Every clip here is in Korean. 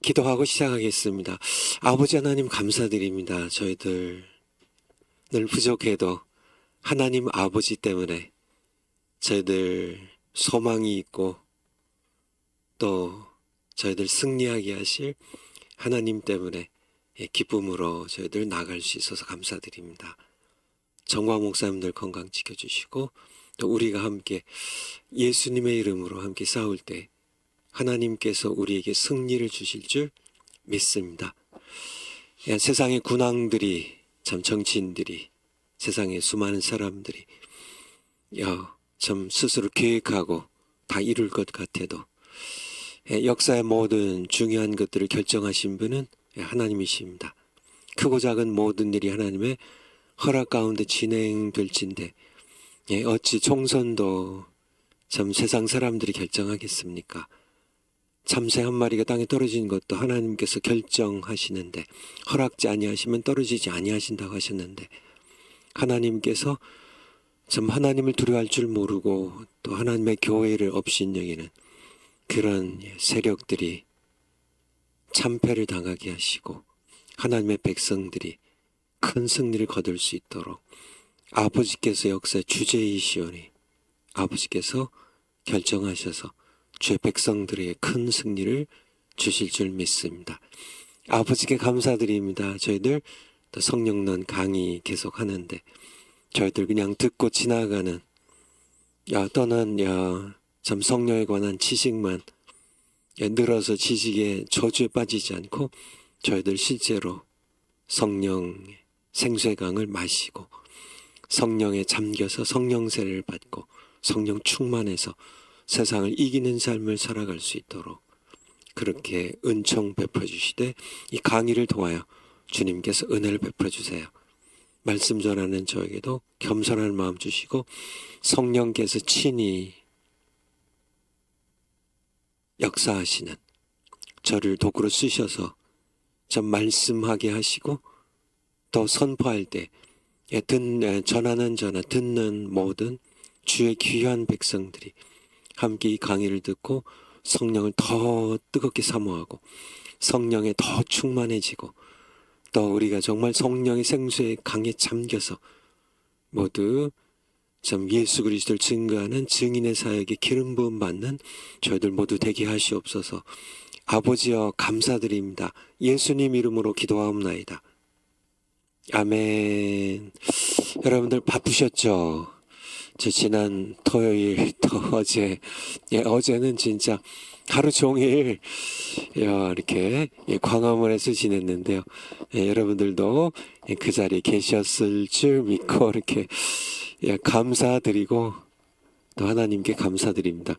기도하고 시작하겠습니다. 아버지 하나님 감사드립니다. 저희들 늘 부족해도 하나님 아버지 때문에 저희들 소망이 있고 또 저희들 승리하게 하실 하나님 때문에 기쁨으로 저희들 나갈 수 있어서 감사드립니다. 정광 목사님들 건강 지켜주시고 또 우리가 함께 예수님의 이름으로 함께 싸울 때 하나님께서 우리에게 승리를 주실 줄 믿습니다. 세상의 군왕들이 참 정치인들이 세상의 수많은 사람들이 참 스스로 계획하고 다 이룰 것 같아도 역사의 모든 중요한 것들을 결정하신 분은 하나님이십니다. 크고 작은 모든 일이 하나님의 허락 가운데 진행될진데 어찌 총선도 참 세상 사람들이 결정하겠습니까? 참새 한 마리가 땅에 떨어진 것도 하나님께서 결정하시는데 허락지 아니하시면 떨어지지 아니하신다고 하셨는데 하나님께서 참 하나님을 두려워할 줄 모르고 또 하나님의 교회를 업신여기는 그런 세력들이 참패를 당하게 하시고 하나님의 백성들이 큰 승리를 거둘 수 있도록 아버지께서 역사의 주제이시오니 아버지께서 결정하셔서 주의 백성들에게 큰 승리를 주실 줄 믿습니다. 아버지께 감사드립니다. 저희들 또 성령난 강의 계속 하는데 저희들 그냥 듣고 지나가는 또는 참 성령에 관한 지식만 늘어서 지식에 저주에 빠지지 않고 저희들 실제로 성령의 생수의 강을 마시고 성령에 잠겨서 성령세를 받고 성령 충만해서 세상을 이기는 삶을 살아갈 수 있도록 그렇게 은총 베풀어 주시되 이 강의를 통하여 주님께서 은혜를 베풀어 주세요. 말씀 전하는 저에게도 겸손한 마음 주시고 성령께서 친히 역사하시는 저를 도구로 쓰셔서 좀 말씀하게 하시고 또 선포할 때 전하는 전하 듣는 모든 주의 귀한 백성들이 함께 이 강의를 듣고 성령을 더 뜨겁게 사모하고 성령에 더 충만해지고 또 우리가 정말 성령의 생수에 강에 잠겨서 모두 참 예수 그리스도를 증거하는 증인의 사역에 기름 부음 받는 저희들 모두 되게 하시옵소서. 아버지여 감사드립니다. 예수님 이름으로 기도하옵나이다. 아멘. 여러분들 바쁘셨죠? 저 지난 토요일 또 어제 어제는 진짜 하루 종일 이렇게 광화문에서 지냈는데요. 여러분들도 그 자리에 계셨을 줄 믿고 이렇게 감사드리고 또 하나님께 감사드립니다.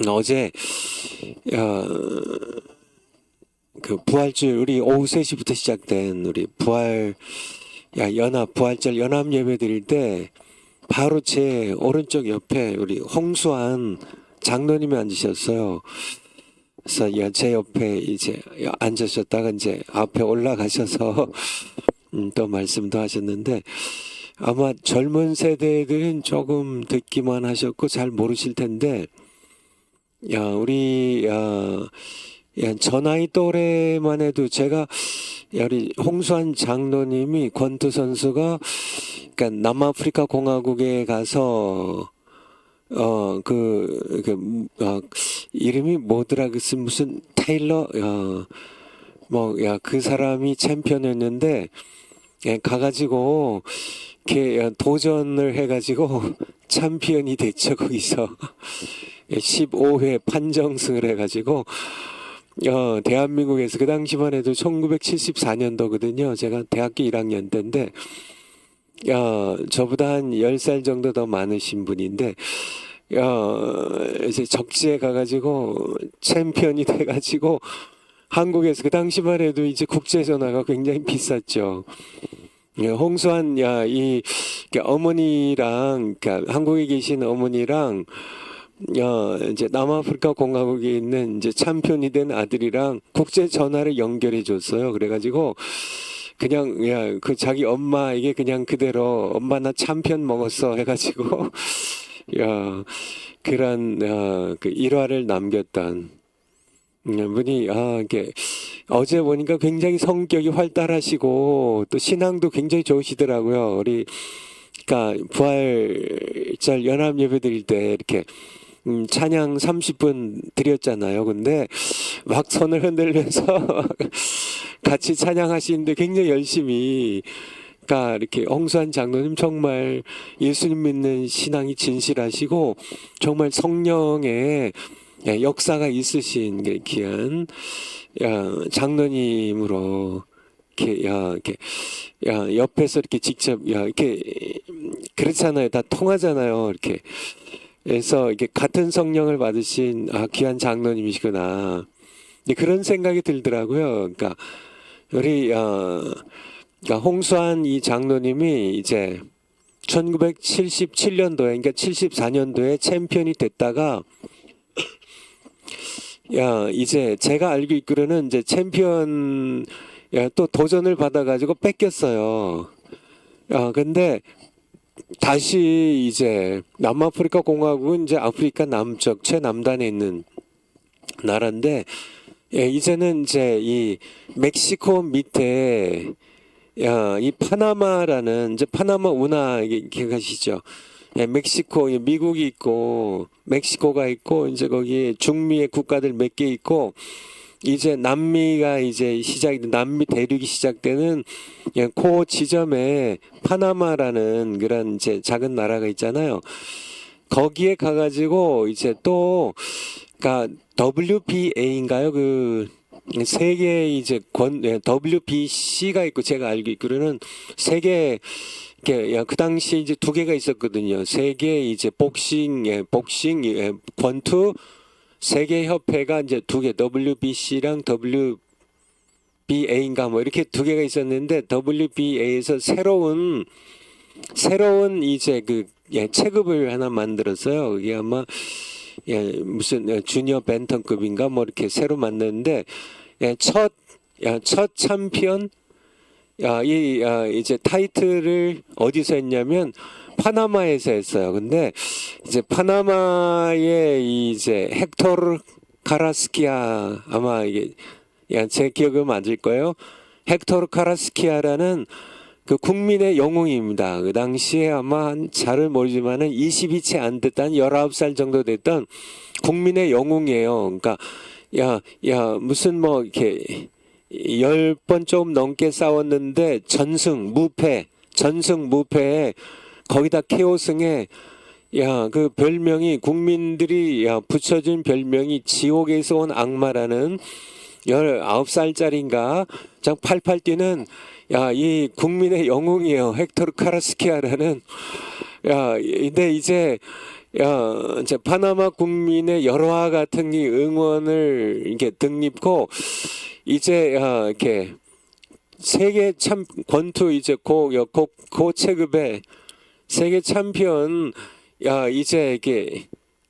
어제 그 부활주일 우리 오후 3시부터 시작된 우리 부활절 연합 예배 드릴 때 바로 제 오른쪽 옆에 우리 홍수환 장로님이 앉으셨어요. 그래서 제 옆에 이제 앉으셨다가 이제 앞에 올라가셔서 또 말씀도 하셨는데 아마 젊은 세대들은 조금 듣기만 하셨고 잘 모르실 텐데 우리 저 나이 또래만 해도 제가 우리 홍수환 장로님이 권투 선수가 그러니까 남아프리카 공화국에 가서 이름이 뭐더라 무슨 테일러 그 사람이 챔피언이었는데 가가지고 이렇게 도전을 해가지고 챔피언이 됐죠. 거기서 15회 판정승을 해가지고 대한민국에서 그 당시만 해도 1974년도거든요. 제가 대학교 1학년 때인데 저보다 한 10살 정도 더 많으신 분인데 이제 적지에 가가지고 챔피언이 돼가지고 한국에서 그 당시만 해도 이제 국제 전화가 굉장히 비쌌죠. 홍수환 이 어머니랑 그러니까 한국에 계신 어머니랑 이제 남아프리카 공화국에 있는 이제 챔피언이 된 아들이랑 국제 전화를 연결해 줬어요. 그래가지고 그냥 그 자기 엄마에게 그냥 그대로 엄마 나 챔피언 먹었어 해가지고 그런 그 일화를 남겼던 분이 이게 어제 보니까 굉장히 성격이 활달하시고 또 신앙도 굉장히 좋으시더라고요. 우리 그러니까 부활절 연합 예배 드릴 때 이렇게 찬양 30분 드렸잖아요. 근데 막 손을 흔들면서 같이 찬양하시는데 굉장히 열심히, 그러니까 이렇게 홍수환 장로님 정말 예수님 믿는 신앙이 진실하시고 정말 성령의 역사가 있으신 귀한 장로님으로 이렇게 옆에서 이렇게 직접 이렇게 그렇잖아요. 다 통하잖아요. 이렇게. 그래서 이게 같은 성령을 받으신 귀한 장로님이시구나. 그런 생각이 들더라고요. 그러니까 우리 그러니까 홍수환 이 장로님이 이제 1977년도에, 그러니까 74년도에 챔피언이 됐다가 이제 제가 알고 있기로는 이제 챔피언 또 도전을 받아가지고 뺏겼어요. 근데 다시 이제 남아프리카 공화국은 이제 아프리카 남쪽 최남단에 있는 나라인데, 이제는 이제 이 멕시코 밑에 이 파나마라는 이제 파나마 운하 기억하시죠? 멕시코, 미국이 있고 멕시코가 있고 이제 거기 중미의 국가들 몇 개 있고, 이제 남미가 이제 남미 대륙이 시작되는 그 지점에 파나마라는 그런 이제 작은 나라가 있잖아요. 거기에 가가지고 이제 또 그러니까 WBA인가요? 그 세계 이제 WBC가 있고, 제가 알고 있기로는 세계 그 당시 이제 두 개가 있었거든요. 세계 이제 복싱 권투 세계 협회가 이제 두 개, WBC랑 WBA인가 뭐 이렇게 두 개가 있었는데, WBA에서 새로운 이제 체급을 하나 만들었어요. 그게 아마 무슨 주니어 벤턴급인가 뭐 이렇게 새로 만드는데, 첫 챔피언 이제 타이틀을 어디서 했냐면 파나마에서 했어요. 근데 이제 파나마의 이제 헥토르 카라스키아, 아마 이게 제 기억은 맞을 거예요. 헥토르 카라스키아라는 그 국민의 영웅입니다. 그 당시에 아마 잘은 모르지만은 22채 안 됐던 19살 정도 됐던 국민의 영웅이에요. 그러니까 무슨 뭐 이렇게 10번 조금 넘게 싸웠는데 전승 무패에 거기다 KO승에 그 별명이 국민들이 붙여준 별명이 지옥에서 온 악마라는 19살짜리인가 장 팔팔 뛰는 이 국민의 영웅이에요. 헥토르 카라스키아라는. 근데 이제 파나마 국민의 열화 같은 이 응원을 이렇게 덧입고 이제 이렇게 세계 권투 이제 고 체급의 세계 챔피언 이제 이렇게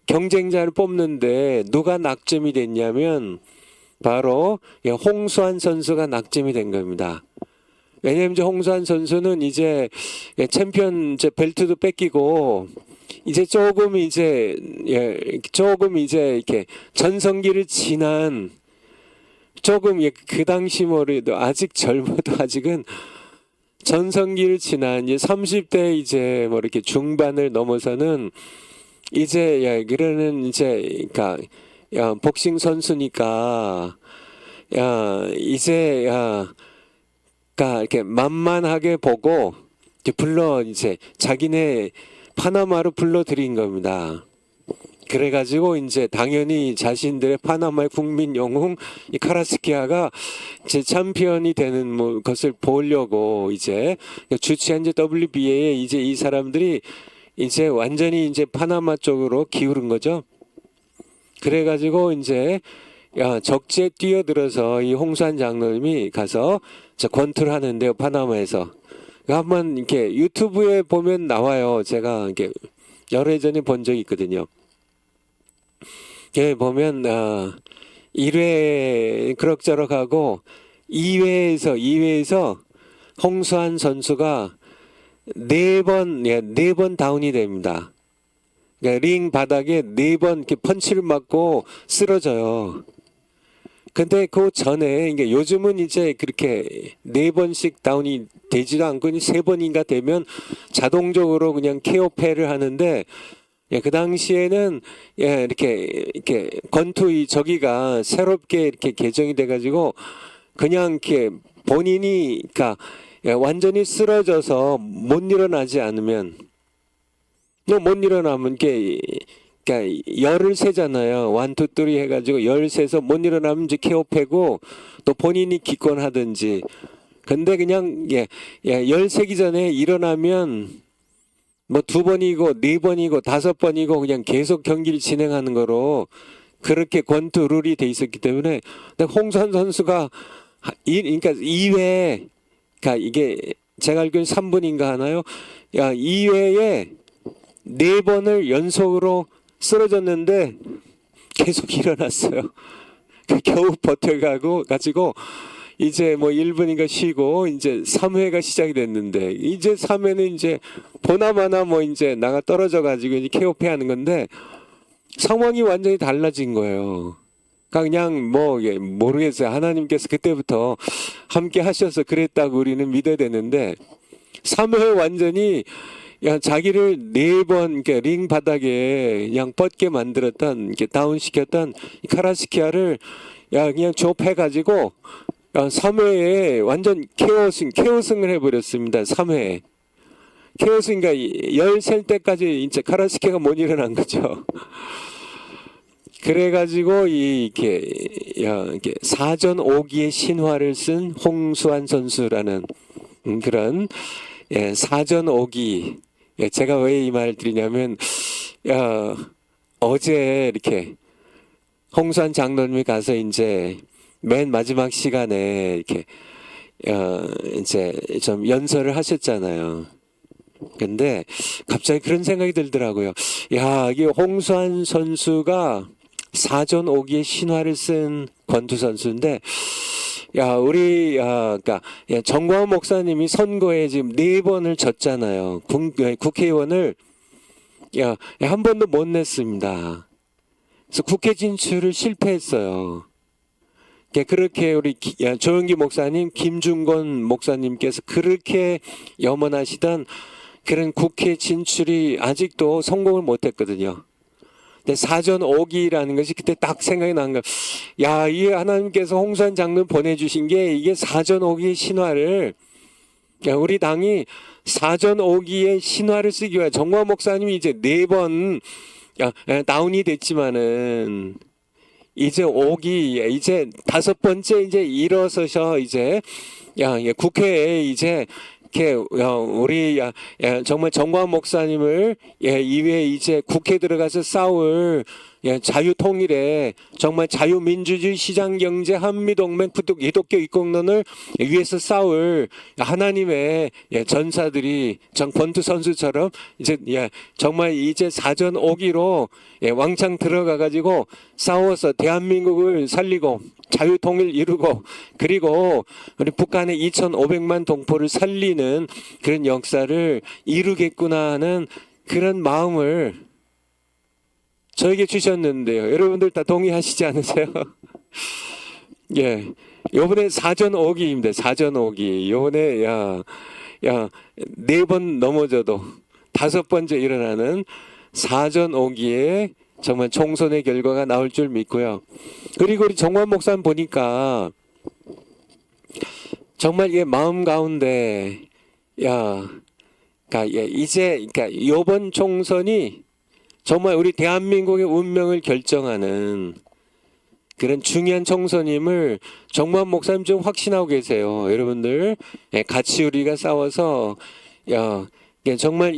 경쟁자를 뽑는데 누가 낙점이 됐냐면 바로 홍수환 선수가 낙점이 된 겁니다. 왜냐면 이제 홍수환 선수는 이제 챔피언 이제 벨트도 뺏기고 이제 조금 이제 이렇게 전성기를 지난, 조금 그 당시 뭐래도 아직 젊어도 아직은 전성기를 지난 이제 30대 이제 뭐 이렇게 중반을 넘어서는 이제 그러는 이제 그러니까 복싱 선수니까 이제 그러니까 이렇게 만만하게 보고 이제 자기네 파나마로 불러들인 겁니다. 그래가지고 이제 당연히 자신들의 파나마의 국민 영웅 이 카라스키아가 제 챔피언이 되는 뭐 것을 보려고 이제 주최한 이제 WBA에 이제 이 사람들이 이제 완전히 이제 파나마 쪽으로 기울은 거죠. 그래가지고 이제 적지에 뛰어들어서 이 홍수환 장로님이 가서 권투를 하는데요, 파나마에서. 한번 이렇게 유튜브에 보면 나와요. 제가 이렇게 여러 해 전에 본 적이 있거든요. 보면 1회 그럭저럭 하고 2회에서 홍수환 선수가 4번 다운이 됩니다. 그러니까 링 바닥에 4번 이렇게 펀치를 맞고 쓰러져요. 근데 그 전에 이게 요즘은 이제 그렇게 4번씩 다운이 되지도 않고 3번인가 되면 자동적으로 그냥 케어패를 하는데, 예, 그 당시에는 예, 이렇게 권투 이 저기가 새롭게 이렇게 개정이 돼가지고 그냥 이렇게 본인이 그러니까 예, 완전히 쓰러져서 못 일어나지 않으면 못 일어나면 이게 그러니까 열을 세잖아요. 1, 2, 3 해가지고 열 세서 못 일어나면 이제 케어패고 또 본인이 기권하든지. 근데 그냥 열 세기 전에 일어나면 뭐 2번이고 4번이고 5번이고 그냥 계속 경기를 진행하는 거로 그렇게 권투 룰이 돼 있었기 때문에 근데 홍산 선수가 그러니까 2회 그러니까 이게 제가 알기로는 3분인가 하나요? 2회에 4번을 연속으로 쓰러졌는데 계속 일어났어요. 겨우 버텨가지고 이제 뭐 1분인가 쉬고 이제 3회가 시작이 됐는데 이제 3회는 이제 보나마나 뭐 이제 나가 떨어져 가지고 이제 케어패 하는 건데 상황이 완전히 달라진 거예요. 그러니까 그냥 뭐 모르겠어요. 하나님께서 그때부터 함께 하셔서 그랬다고 우리는 믿어야 되는데 3회 완전히 자기를 4번 그러니까 링 바닥에 그냥 뻗게 만들었던 이렇게 다운시켰던 카라스키아를 그냥 좁혀가지고 3회에 완전 케어승을 해버렸습니다. 3회. 케어승인가 열 셀 때까지 이제 카라스키아가 못 일어난 거죠. 그래가지고 이렇게 사전 5기의 신화를 쓴 홍수환 선수라는 그런 사전 5기. 제가 왜 이 말을 드리냐면 어제 이렇게 홍수환 장로님이 가서 이제 맨 마지막 시간에 이렇게 이제 좀 연설을 하셨잖아요. 근데 갑자기 그런 생각이 들더라고요. 이게 홍수환 선수가 사전 5기의 신화를 쓴 권투 선수인데, 우리 그러니까 정광훈 목사님이 선거에 지금 4번을 졌잖아요. 국회의원을 한 번도 못 냈습니다. 그래서 국회 진출을 실패했어요. 그렇게 우리 조영기 목사님, 김중건 목사님께서 그렇게 염원하시던 그런 국회 진출이 아직도 성공을 못했거든요. 근데 사전 5기라는 것이 그때 딱 생각이 난 거야. 이 하나님께서 홍수환 장로를 보내주신 게 이게 사전 5기의 신화를 우리 당이 사전 5기의 신화를 쓰기 위해 정광 목사님이 이제 4번 다운이 됐지만은 이제 5기 이제 5번째 이제 일어서셔 이제 국회에 이제 우리 정말 정광 목사님을 이외에 이제 국회 들어가서 싸울 자유통일에 정말 자유민주주의 시장경제 한미동맹 기독교 입국론을 위해서 싸울 하나님의 전사들이 권투 선수처럼 이제 정말 이제 사전 5기로 왕창 들어가 가지고 싸워서 대한민국을 살리고 자유통일 이루고 그리고 우리 북한의 2,500만 동포를 살리는 그런 역사를 이루겠구나 하는 그런 마음을 저에게 주셨는데요. 여러분들 다 동의하시지 않으세요? 요번에 사전 5기입니다. 사전 5기. 요번에 4번 넘어져도 5번째 일어나는 사전 5기에 정말 총선의 결과가 나올 줄 믿고요. 그리고 우리 정관 목사님 보니까 정말 마음 가운데 이제 이번 총선이 정말 우리 대한민국의 운명을 결정하는 그런 중요한 총선임을 정관 목사님 좀 확신하고 계세요. 여러분들 같이 우리가 싸워서 정말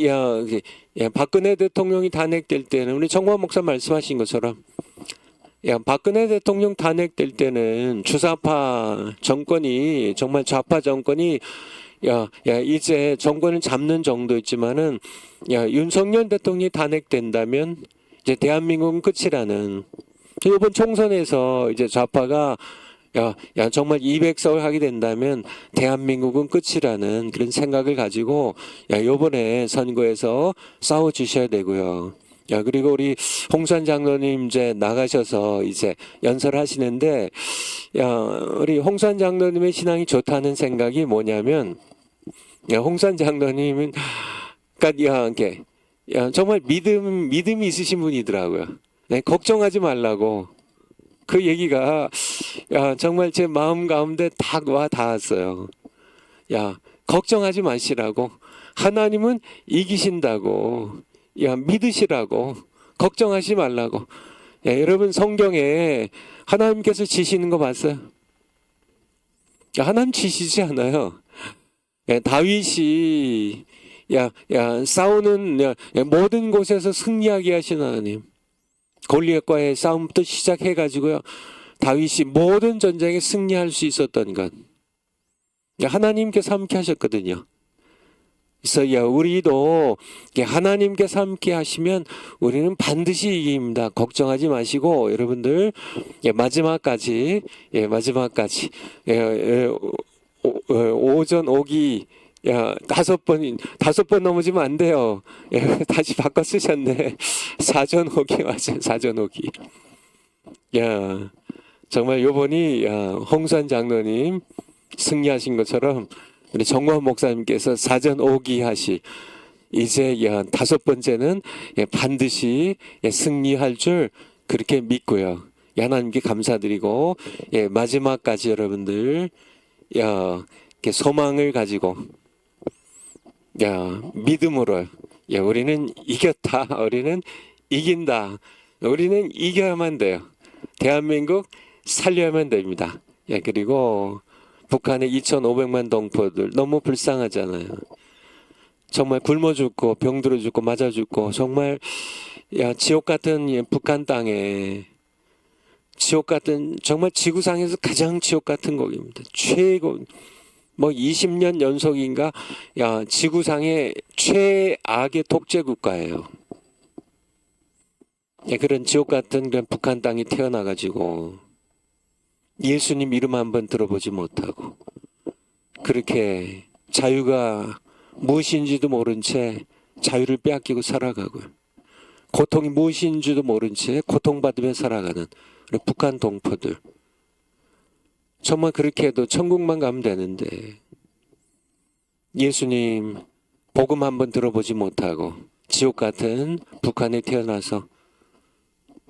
박근혜 대통령이 탄핵될 때는 우리 정관 목사 말씀하신 것처럼 박근혜 대통령 탄핵될 때는 주사파 정권이 정말 좌파 정권이 이제 정권을 잡는 정도였지만은 윤석열 대통령이 탄핵된다면 이제 대한민국은 끝이라는 이번 총선에서 이제 좌파가 정말 200석을 하게 된다면 대한민국은 끝이라는 그런 생각을 가지고 이번에 선거에서 싸워 주셔야 되고요. 그리고 우리 홍수환 장로님 이제 나가셔서 이제 연설하시는데 야, 우리 홍산 장로님의 신앙이 좋다는 생각이 뭐냐면, 야, 홍산 장로님은, 정말 믿음이 있으신 분이더라고요. 네, 걱정하지 말라고. 그 얘기가, 정말 제 마음 가운데 딱 와 닿았어요. 야, 걱정하지 마시라고. 하나님은 이기신다고. 야, 믿으시라고. 걱정하지 말라고. 야, 여러분 성경에 하나님께서 지시는 거 봤어요? 야, 하나님 지시지 않아요. 야, 다윗이 싸우는 모든 곳에서 승리하게 하신 하나님. 골리앗과의 싸움부터 시작해 가지고요. 다윗이 모든 전쟁에 승리할 수 있었던 것. 하나님께서 함께 하셨거든요. 그래서 우리도 하나님께서 함께 하시면 우리는 반드시 이깁니다. 걱정하지 마시고 여러분들 마지막까지 오전 오기 다섯 번 넘어지면 안 돼요. 다시 바꿔 쓰셨네. 사전 오기 맞아요. 사전 오기. 정말 요번이 홍산 장로님 승리하신 것처럼 우리 정관 목사님께서 사전 오기 하시 이제 5번째는 반드시 승리할 줄 그렇게 믿고요. 하나님께 감사드리고 마지막까지 여러분들 소망을 가지고 믿음으로 우리는 이겼다. 우리는 이긴다. 우리는 이겨야만 돼요. 대한민국 살려야만 됩니다. 그리고 북한의 2,500만 동포들 너무 불쌍하잖아요. 정말 굶어 죽고 병들어 죽고 맞아 죽고 정말 지옥 같은 북한 땅에 지옥 같은 정말 지구상에서 가장 지옥 같은 곳입니다. 최고 20년 연속인가 지구상의 최악의 독재 국가예요. 그런 지옥 같은 그런 북한 땅이 태어나 가지고 예수님 이름 한번 들어보지 못하고 그렇게 자유가 무엇인지도 모른 채 자유를 빼앗기고 살아가고요. 고통이 무엇인지도 모른 채 고통받으며 살아가는 우리 북한 동포들. 정말 그렇게 해도 천국만 가면 되는데 예수님 복음 한번 들어보지 못하고 지옥 같은 북한에 태어나서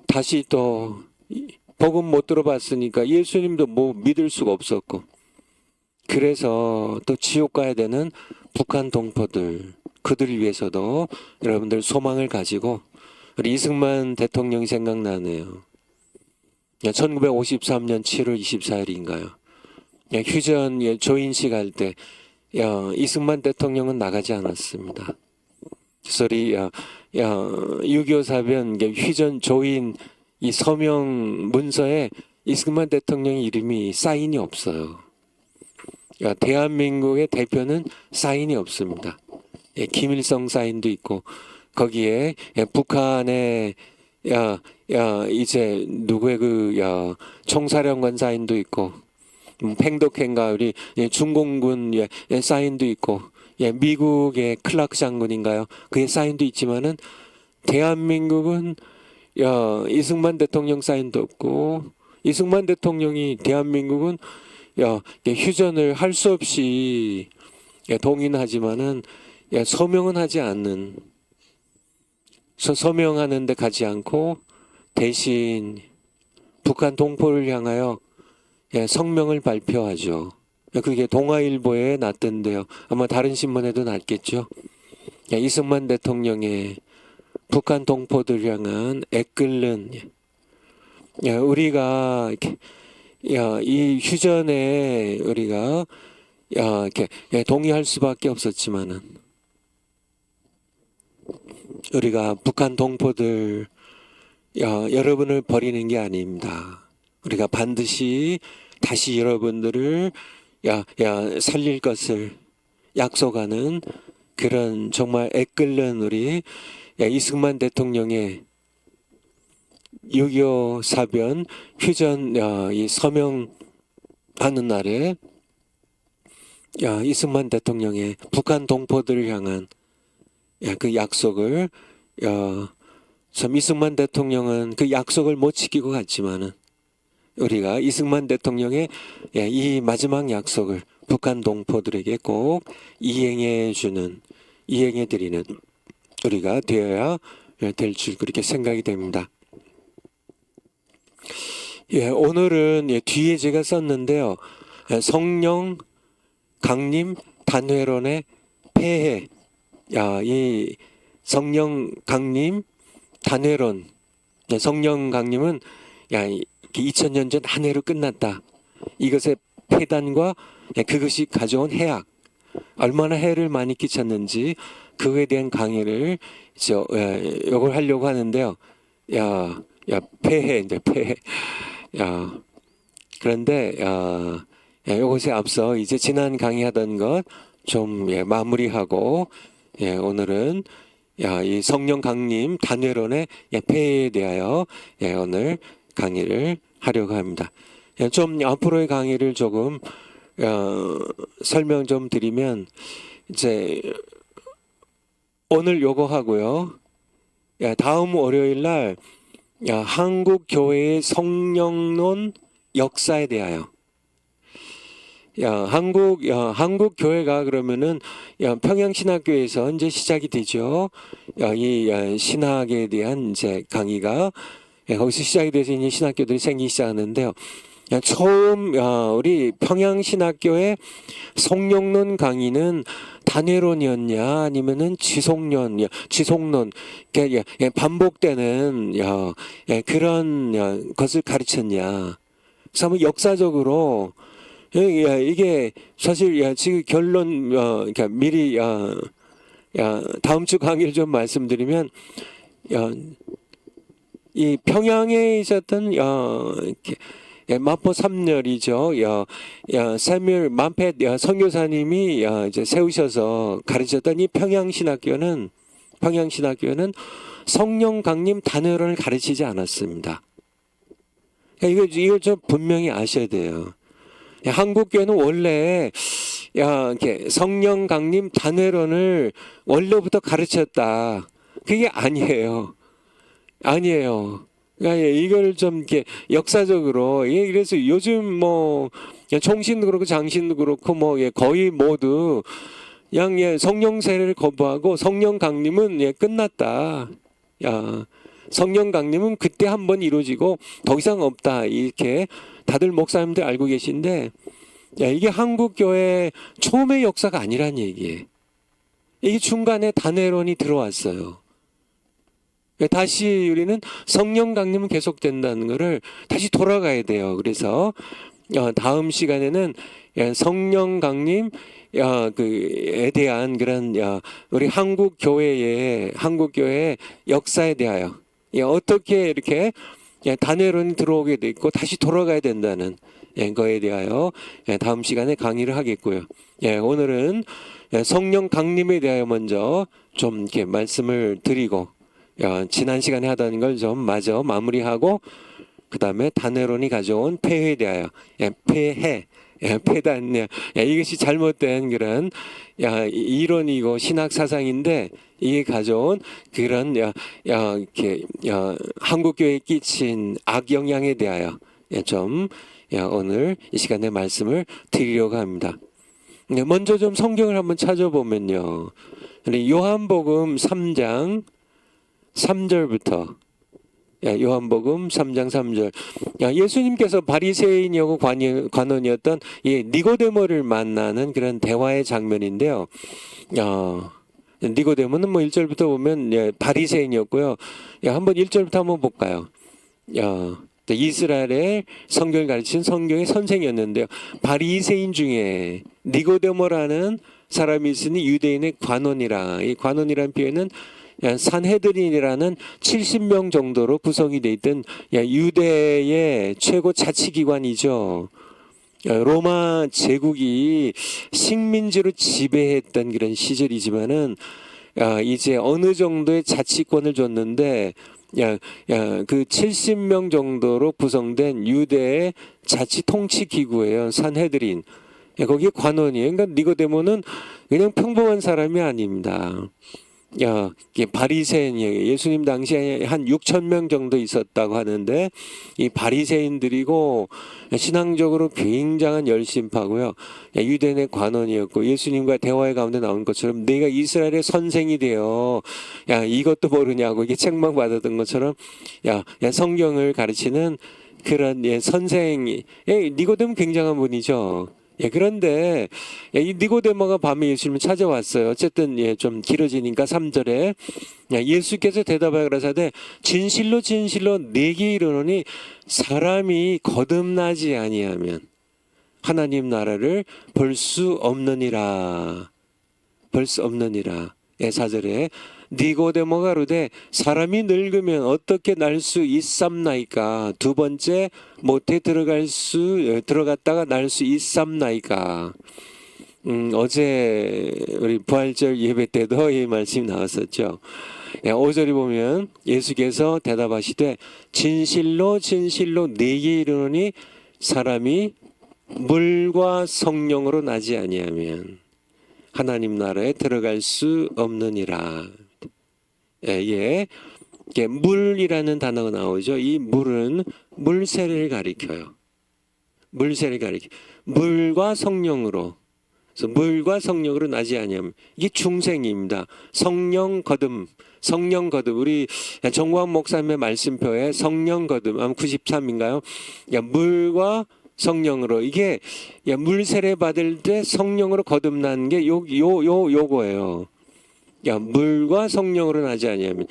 다시 또 복음 못 들어봤으니까 예수님도 믿을 수가 없었고 그래서 또 지옥 가야 되는 북한 동포들 그들을 위해서도 여러분들 소망을 가지고 우리 이승만 대통령이 생각나네요. 1953년 7월 24일인가요? 휴전 조인식 할 때 이승만 대통령은 나가지 않았습니다. 그래서 우리 6.25 사변 휴전 조인 이 서명 문서에 이승만 대통령 이름이 사인이 없어요. 대한민국의 대표는 사인이 없습니다. 김일성 사인도 있고 거기에 북한의 이제 누구의 총사령관 사인도 있고 팽독행가 우리 중공군 사인도 있고 미국의 클라크 장군인가요? 그의 사인도 있지만은 대한민국은 이승만 대통령 사인도 없고 이승만 대통령이 대한민국은 휴전을 할 수 없이 동의하지만은 서명은 하지 않는 서명하는데 가지 않고 대신 북한 동포를 향하여 성명을 발표하죠. 그게 동아일보에 났던데요. 아마 다른 신문에도 났겠죠. 이승만 대통령의 북한 동포들 향한 애끓는 우리가 이 휴전에 우리가 이렇게 동의할 수밖에 없었지만은 우리가 북한 동포들 여러분을 버리는 게 아닙니다. 우리가 반드시 다시 여러분들을 살릴 것을 약속하는 그런 정말 애끓는 우리 이승만 대통령의 6.25 사변 휴전 이 서명하는 날에 이승만 대통령의 북한 동포들을 향한 그 약속을 참 이승만 대통령은 그 약속을 못 지키고 갔지만은 우리가 이승만 대통령의 이 마지막 약속을 북한 동포들에게 꼭 이행해드리는 우리가 되어야 될 줄 그렇게 생각이 됩니다. 오늘은 뒤에 제가 썼는데요. 성령 강림 단회론의 폐해. 이 성령 강림 단회론. 성령 강림은 2000년 전 한 해로 끝났다. 이것의 폐단과 그것이 가져온 해악, 얼마나 해를 많이 끼쳤는지 그거에 대한 강의를 이걸 하려고 하는데요. 폐해 이제 폐해. 그런데 이것에 앞서 이제 지난 강의하던 것 좀 마무리하고 오늘은 이 성령 강림 단회론의 폐해에 대하여 오늘 강의를 하려고 합니다. 좀 앞으로의 강의를 조금 설명 좀 드리면 이제 오늘 요거 하고요. 다음 월요일 날 한국 교회의 성령론 역사에 대하여 한국 교회가 그러면은 평양신학교에서 이제 시작이 되죠. 이 신학에 대한 이제 강의가 거기서 시작이 돼서 이제 신학교들이 생기기 시작하는데요. 처음 우리 평양신학교의 성령론 강의는 단회론이었냐 아니면은 지속론 반복되는 그런 것을 가르쳤냐. 그래서 한번 역사적으로 이게 사실 지금 결론 그러니까 미리 다음 주 강의를 좀 말씀드리면 이 평양에 있었던 마포 3렬이죠. 사뮤엘 만펫 선교사님이 이제 세우셔서 가르쳤던 이 평양신학교는 성령 강림 단회론을 가르치지 않았습니다. 이걸 좀 분명히 아셔야 돼요. 한국교회는 원래 이렇게 성령 강림 단회론을 원래부터 가르쳤다. 그게 아니에요. 그러니까 이걸 좀 이렇게 역사적으로 그래서 요즘 뭐 총신도 그렇고 장신도 그렇고 뭐 거의 모두 그냥 성령 세례를 거부하고 성령 강림은 끝났다. 성령 강림은 그때 한번 이루어지고 더 이상 없다. 이렇게 다들 목사님들 알고 계신데 이게 한국교회 처음의 역사가 아니란 얘기예요. 이게 중간에 단회론이 들어왔어요. 다시 우리는 성령 강림은 계속된다는 것을 다시 돌아가야 돼요. 그래서 다음 시간에는 성령 강림에 대한 그런 우리 한국 교회의 역사에 대하여 어떻게 이렇게 단회론이 들어오게 돼 있고 다시 돌아가야 된다는 거에 대하여 다음 시간에 강의를 하겠고요. 오늘은 성령 강림에 대하여 먼저 좀 이렇게 말씀을 드리고 지난 시간에 하던 걸 좀 마저 마무리하고 그 다음에 단회론이 가져온 폐해에 대하여 폐단 이것이 잘못된 그런 이론이고 신학 사상인데 이게 가져온 그런 이렇게 한국 교회에 끼친 악영향에 대하여 좀 오늘 이 시간에 말씀을 드리려고 합니다. 먼저 좀 성경을 한번 찾아보면요. 요한복음 3장 3절부터 요한복음 3장 3절 예수님께서 바리새인이고 관원이었던 이 니고데모를 만나는 그런 대화의 장면인데요. 니고데모는 뭐 1절부터 보면 바리새인이었고요. 한번 1절부터 한번 볼까요? 이스라엘의 성경을 가르친 성경의 선생이었는데요. 바리새인 중에 니고데모라는 사람이 있으니 유대인의 관원이라 이 관원이라는 표현은 산헤드린이라는 70명 정도로 구성이 돼 있던 유대의 최고 자치기관이죠. 로마 제국이 식민지로 지배했던 그런 시절이지만은 이제 어느 정도의 자치권을 줬는데 그 70명 정도로 구성된 유대의 자치 통치 기구예요. 산헤드린. 거기 관원이에요. 그러니까 니고데모는 그냥 평범한 사람이 아닙니다. 이게 바리새인이에요. 예수님 당시에 한 6천 명 정도 있었다고 하는데 이 바리새인들이고 신앙적으로 굉장한 열심파고요. 유대인의 관원이었고 예수님과 대화의 가운데 나온 것처럼 내가 이스라엘의 선생이 되어 이것도 모르냐고 이게 책망받았던 것처럼 성경을 가르치는 그런 선생이 니고데모 굉장한 분이죠. 그런데 이 니고데모가 밤에 예수님을 찾아왔어요. 어쨌든 좀 길어지니까 3절에 예수께서 대답하여 가라사대 진실로 진실로 내게 이르노니 사람이 거듭나지 아니하면 하나님 나라를 볼 수 없느니라. 볼 수 없느니라. 4절에 니고데모가 이르되 사람이 늙으면 어떻게 날 수 있삼나이까. 두 번째 못해 들어갔다가 날 수 있삼나이까. 어제 우리 부활절 예배 때도 이 말씀이 나왔었죠. 5절에 보면 예수께서 대답하시되 진실로 진실로 내게 이르노니 사람이 물과 성령으로 나지 아니하면 하나님 나라에 들어갈 수 없느니라. 이게 물이라는 단어가 나오죠. 이 물은 물세를 가리켜요. 물세를 가리켜. 물과 성령으로. 그래서 물과 성령으로 나지 아니하면 이게 중생입니다. 성령 거듭. 우리 정광 목사님의 말씀표에 성령 거듭. 아마 93인가요? 물과 성령으로 이게 물세례 받을 때 성령으로 거듭나는 게 요거예요. 물과 성령으로 나지 아니하면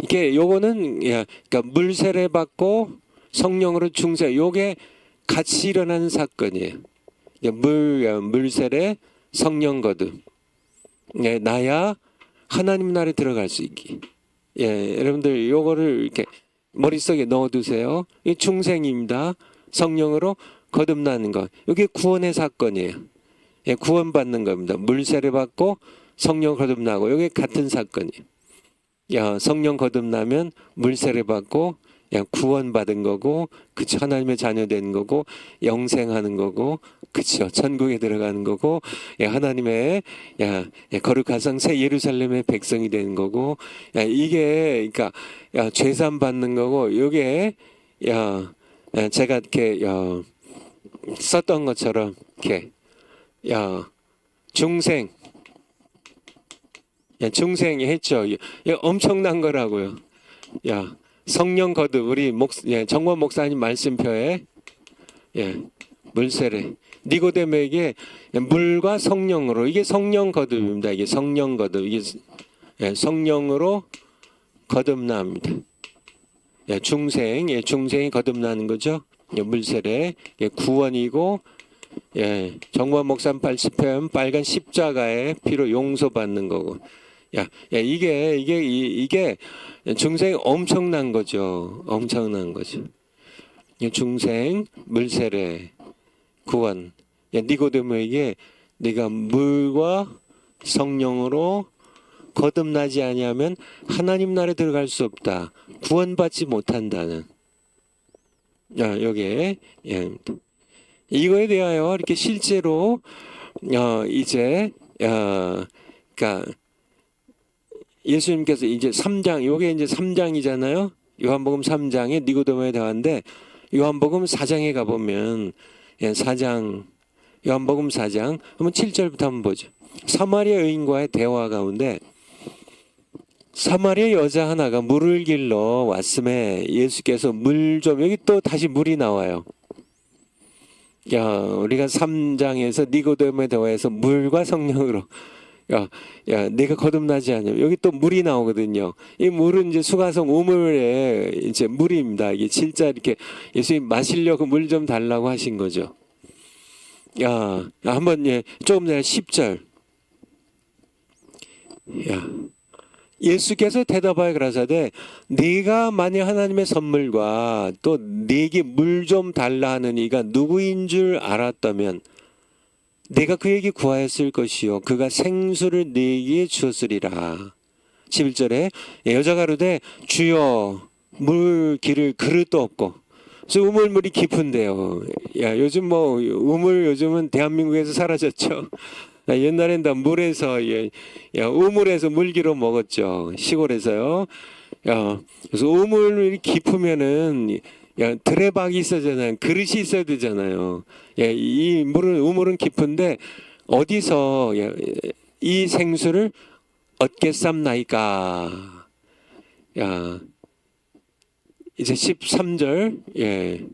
이게 요거는 그러니까 물세례 받고 성령으로 중생 요게 같이 일어나는 사건이에요. 물세례 성령 거듭. 나야 하나님 나라에 들어갈 수 있기. 여러분들 요거를 이렇게 머릿속에 넣어두세요. 이 중생입니다. 성령으로 거듭나는 것. 이게 구원의 사건이에요. 구원받는 겁니다. 물세례 받고 성령 거듭나고 이게 같은 사건이에요. 성령 거듭나면 물세례 받고 구원받은 거고, 그쵸, 하나님의 자녀 되는 거고, 영생하는 거고, 그쵸, 천국에 들어가는 거고, 하나님의 거룩한 성 새 예루살렘의 백성이 되는 거고, 이게 그러니까 죄산 받는 거고, 이게 제가 이렇게 썼던 것처럼 이렇게 중생이 했죠. 엄청난 거라고요. 성령 거듭 우리 정원 목사님 말씀표에 물세례 니고데모에게 물과 성령으로 이게 성령 거듭입니다. 이게 성령 거듭 이게 성령으로 거듭납니다. 중생이 거듭나는 거죠. 물세례 구원이고 정원 목사님 말씀표에 빨간 십자가의 피로 용서받는 거고. 이게 중생 엄청난 거죠. 엄청난 거죠. 중생 물세례 구원. 니고데모에게 네가 물과 성령으로 거듭나지 아니하면 하나님 나라에 들어갈 수 없다. 구원받지 못한다는. 여기에 이거에 대하여 이렇게 실제로 이제 그러니까 예수님께서 이제 3장, 요게 이제 3장이잖아요. 요한복음 3장에 니고데모에 대한데 요한복음 4장에 가보면 4장, 요한복음 4장 한번 7절부터 한번 보죠. 사마리아 여인과의 대화 가운데 사마리아 여자 하나가 물을 길러 왔음에 예수께서 물 좀, 여기 또 다시 물이 나와요. 우리가 3장에서 니고데모에 대화해서 물과 성령으로 내가 거듭나지 않으면 여기 또 물이 나오거든요. 이 물은 이제 수가성 우물의 이제 물입니다. 이게 진짜 이렇게 예수님 마시려고 물 좀 달라고 하신 거죠. 한번 조금 전에 10절. 예수께서 대답하여 가라사대 네가 만약 하나님의 선물과 또 네게 물 좀 달라 하는 이가 누구인 줄 알았다면 내가 그에게 구하였을 것이요 그가 생수를 네게 주었으리라. 11절에 여자가 이르되 주여 물 기를 그릇도 없고. 그래서 우물물이 깊은데요. 요즘 뭐 우물 요즘은 대한민국에서 사라졌죠. 옛날엔 다 물에서 우물에서 물기로 먹었죠. 시골에서요. 그래서 우물이 깊으면은 드레박이 있어잖아요. 그릇이 있어야 되잖아요. 이 우물은 깊은데 어디서 이 생수를 얻겠삼나이까. 이제 13절.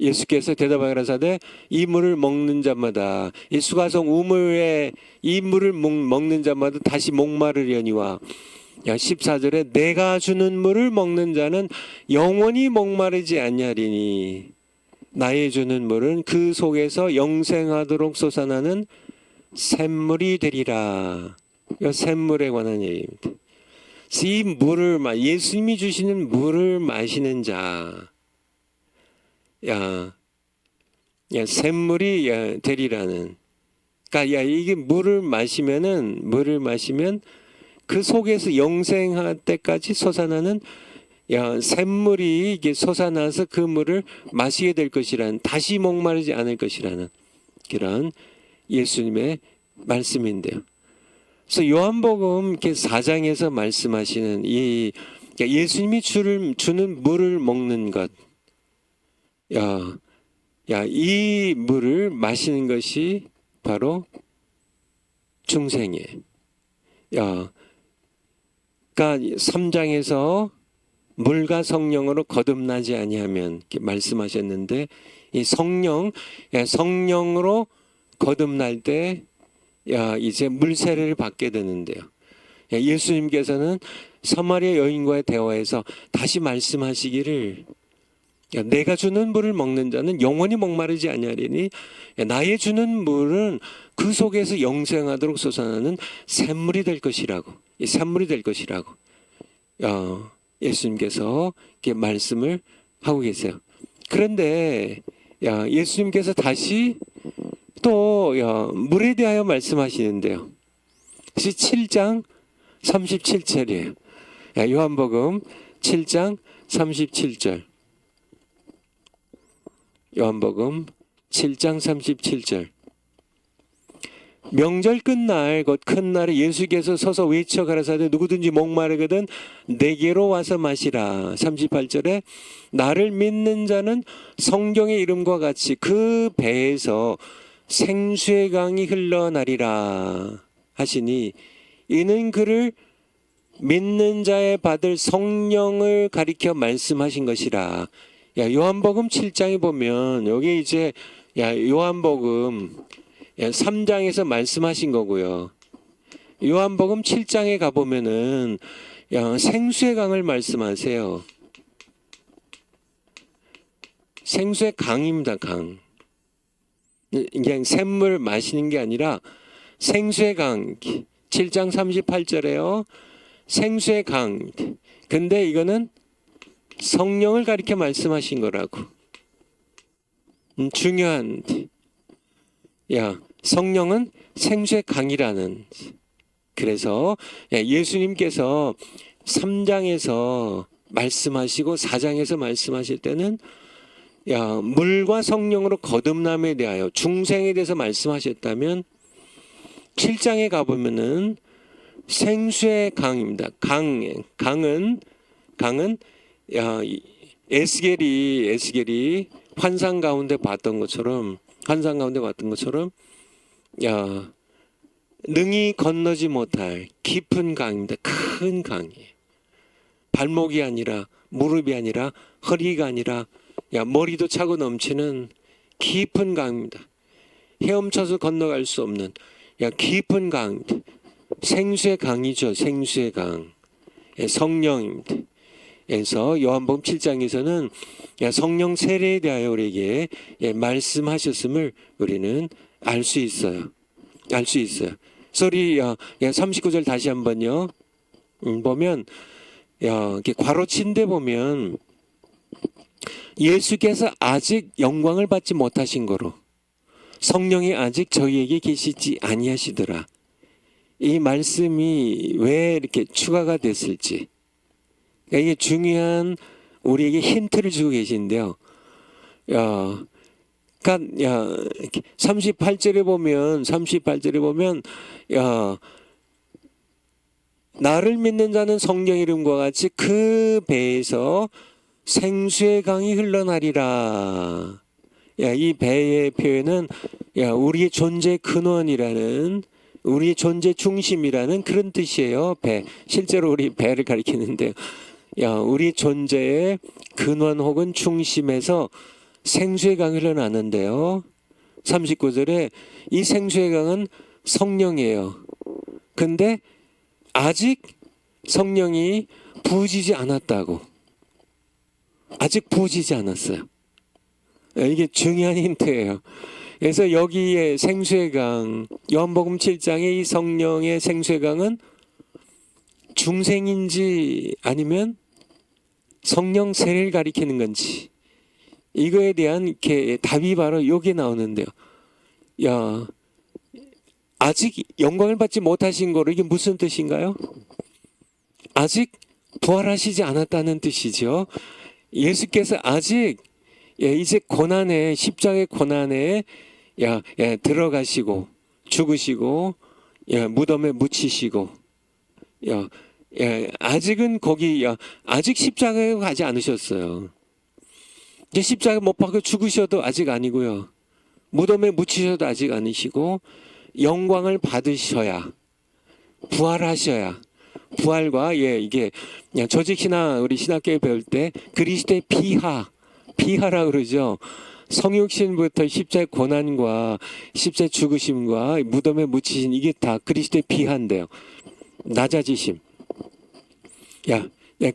예수께서 대답하여 가라사대 이 물을 먹는 자마다 이 수가성 우물에 이 물을 먹는 자마다 다시 목마르려니와 14절에 내가 주는 물을 먹는 자는 영원히 목마르지 않냐리니 나의 주는 물은 그 속에서 영생하도록 솟아나는 샘물이 되리라. 이 샘물에 관한 얘기입니다. 이 물을 예수님이 주시는 물을 마시는 자, 샘물이 되리라는. 그러니까 이게 물을 마시면 그 속에서 영생할 때까지 솟아나는 샘물이 이게 솟아나서 그 물을 마시게 될 것이라는, 다시 목마르지 않을 것이라는 그런 예수님의 말씀인데요. 그래서 요한복음 4장에서 말씀하시는 예수님이 주는 물을 먹는 것, 이 물을 마시는 것이 바로 중생이에요. 그러니까 3장에서 물과 성령으로 거듭나지 아니하면 이렇게 말씀하셨는데, 이 성령으로 거듭날 때 이제 물세례를 받게 되는데요. 예수님께서는 사마리아 여인과의 대화에서 다시 말씀하시기를 내가 주는 물을 먹는 자는 영원히 목마르지 아니하리니 나의 주는 물은 그 속에서 영생하도록 솟아나는 샘물이 될 것이라고. 이 샘물이 될 것이라고 예수님께서 이렇게 말씀을 하고 계세요. 그런데 예수님께서 다시 또 물에 대하여 말씀하시는데요. 7장 37절이에요. 요한복음 7장 37절. 요한복음 7장 37절. 명절 끝날 곧 큰 날에 예수께서 서서 외쳐 가라사대 누구든지 목마르거든 내게로 와서 마시라. 38절에 나를 믿는 자는 성경의 이름과 같이 그 배에서 생수의 강이 흘러나리라 하시니 이는 그를 믿는 자의 받을 성령을 가리켜 말씀하신 것이라. 요한복음 7장에 보면 여기 이제 요한복음 3장에서 말씀하신 거고요. 요한복음 7장에 가보면은 생수의 강을 말씀하세요. 생수의 강입니다. 강. 그냥 샘물 마시는 게 아니라 생수의 강. 7장 38절에요. 생수의 강. 근데 이거는 성령을 가리켜 말씀하신 거라고. 중요한. 성령은 생수의 강이라는. 그래서 예수님께서 3장에서 말씀하시고 4장에서 말씀하실 때는 물과 성령으로 거듭남에 대하여 중생에 대해서 말씀하셨다면 7장에 가보면은 생수의 강입니다. 강은 에스겔이 환상 가운데 봤던 것처럼 능히 건너지 못할 깊은 강입니다. 큰 강이에요. 발목이 아니라 무릎이 아니라 허리가 아니라 머리도 차고 넘치는 깊은 강입니다. 헤엄쳐서 건너갈 수 없는 깊은 강, 생수의 강이죠. 생수의 강, 성령입니다. 그래서 요한복음 7장에서는 성령 세례에 대하여 우리에게 말씀하셨음을 우리는 알 수 있어요. 알 수 있어요. 그래서 우리 39절 다시 한번요. 보면 이렇게 괄호친 데 보면 예수께서 아직 영광을 받지 못하신 거로 성령이 아직 저희에게 계시지 아니하시더라. 이 말씀이 왜 이렇게 추가가 됐을지, 그러니까 이게 중요한 우리에게 힌트를 주고 계신데요. 그러니까 야 38절에 보면 야 나를 믿는 자는 성령 이름과 같이 그 배에서 생수의 강이 흘러나리라. 야, 이 배의 표현은 야, 우리의 존재 근원이라는, 우리의 존재 중심이라는 그런 뜻이에요. 배. 실제로 우리 배를 가리키는데, 야, 우리 존재의 근원 혹은 중심에서 생수의 강이 흘러나는데요. 39절에 이 생수의 강은 성령이에요. 근데 아직 성령이 부어지지 않았다고. 아직 부어지지 않았어요. 이게 중요한 힌트예요. 그래서 여기에 생수의 강, 요한복음 7장의 이 성령의 생수의 강은 중생인지 아니면 성령 세례를 가리키는 건지, 이거에 대한 답이 바로 여기에 나오는데요. 야, 아직 영광을 받지 못하신 거로 이게 무슨 뜻인가요? 아직 부활하시지 않았다는 뜻이죠. 예수께서 아직 이제 고난에, 십자가의 고난에 들어가시고 죽으시고 무덤에 묻히시고 아직은 거기 아직 십자가에 가지 않으셨어요. 이제 십자가 못 박혀 죽으셔도 아직 아니고요. 무덤에 묻히셔도 아직 아니시고 영광을 받으셔야, 부활하셔야, 부활과 이게 조직신화 우리 신학교에 배울 때 그리스도의 피하라 그러죠. 성육신부터 십자의 고난과 십자의 죽으심과 무덤에 묻히신 이게 다 그리스도의 피한데요. 낮아지심.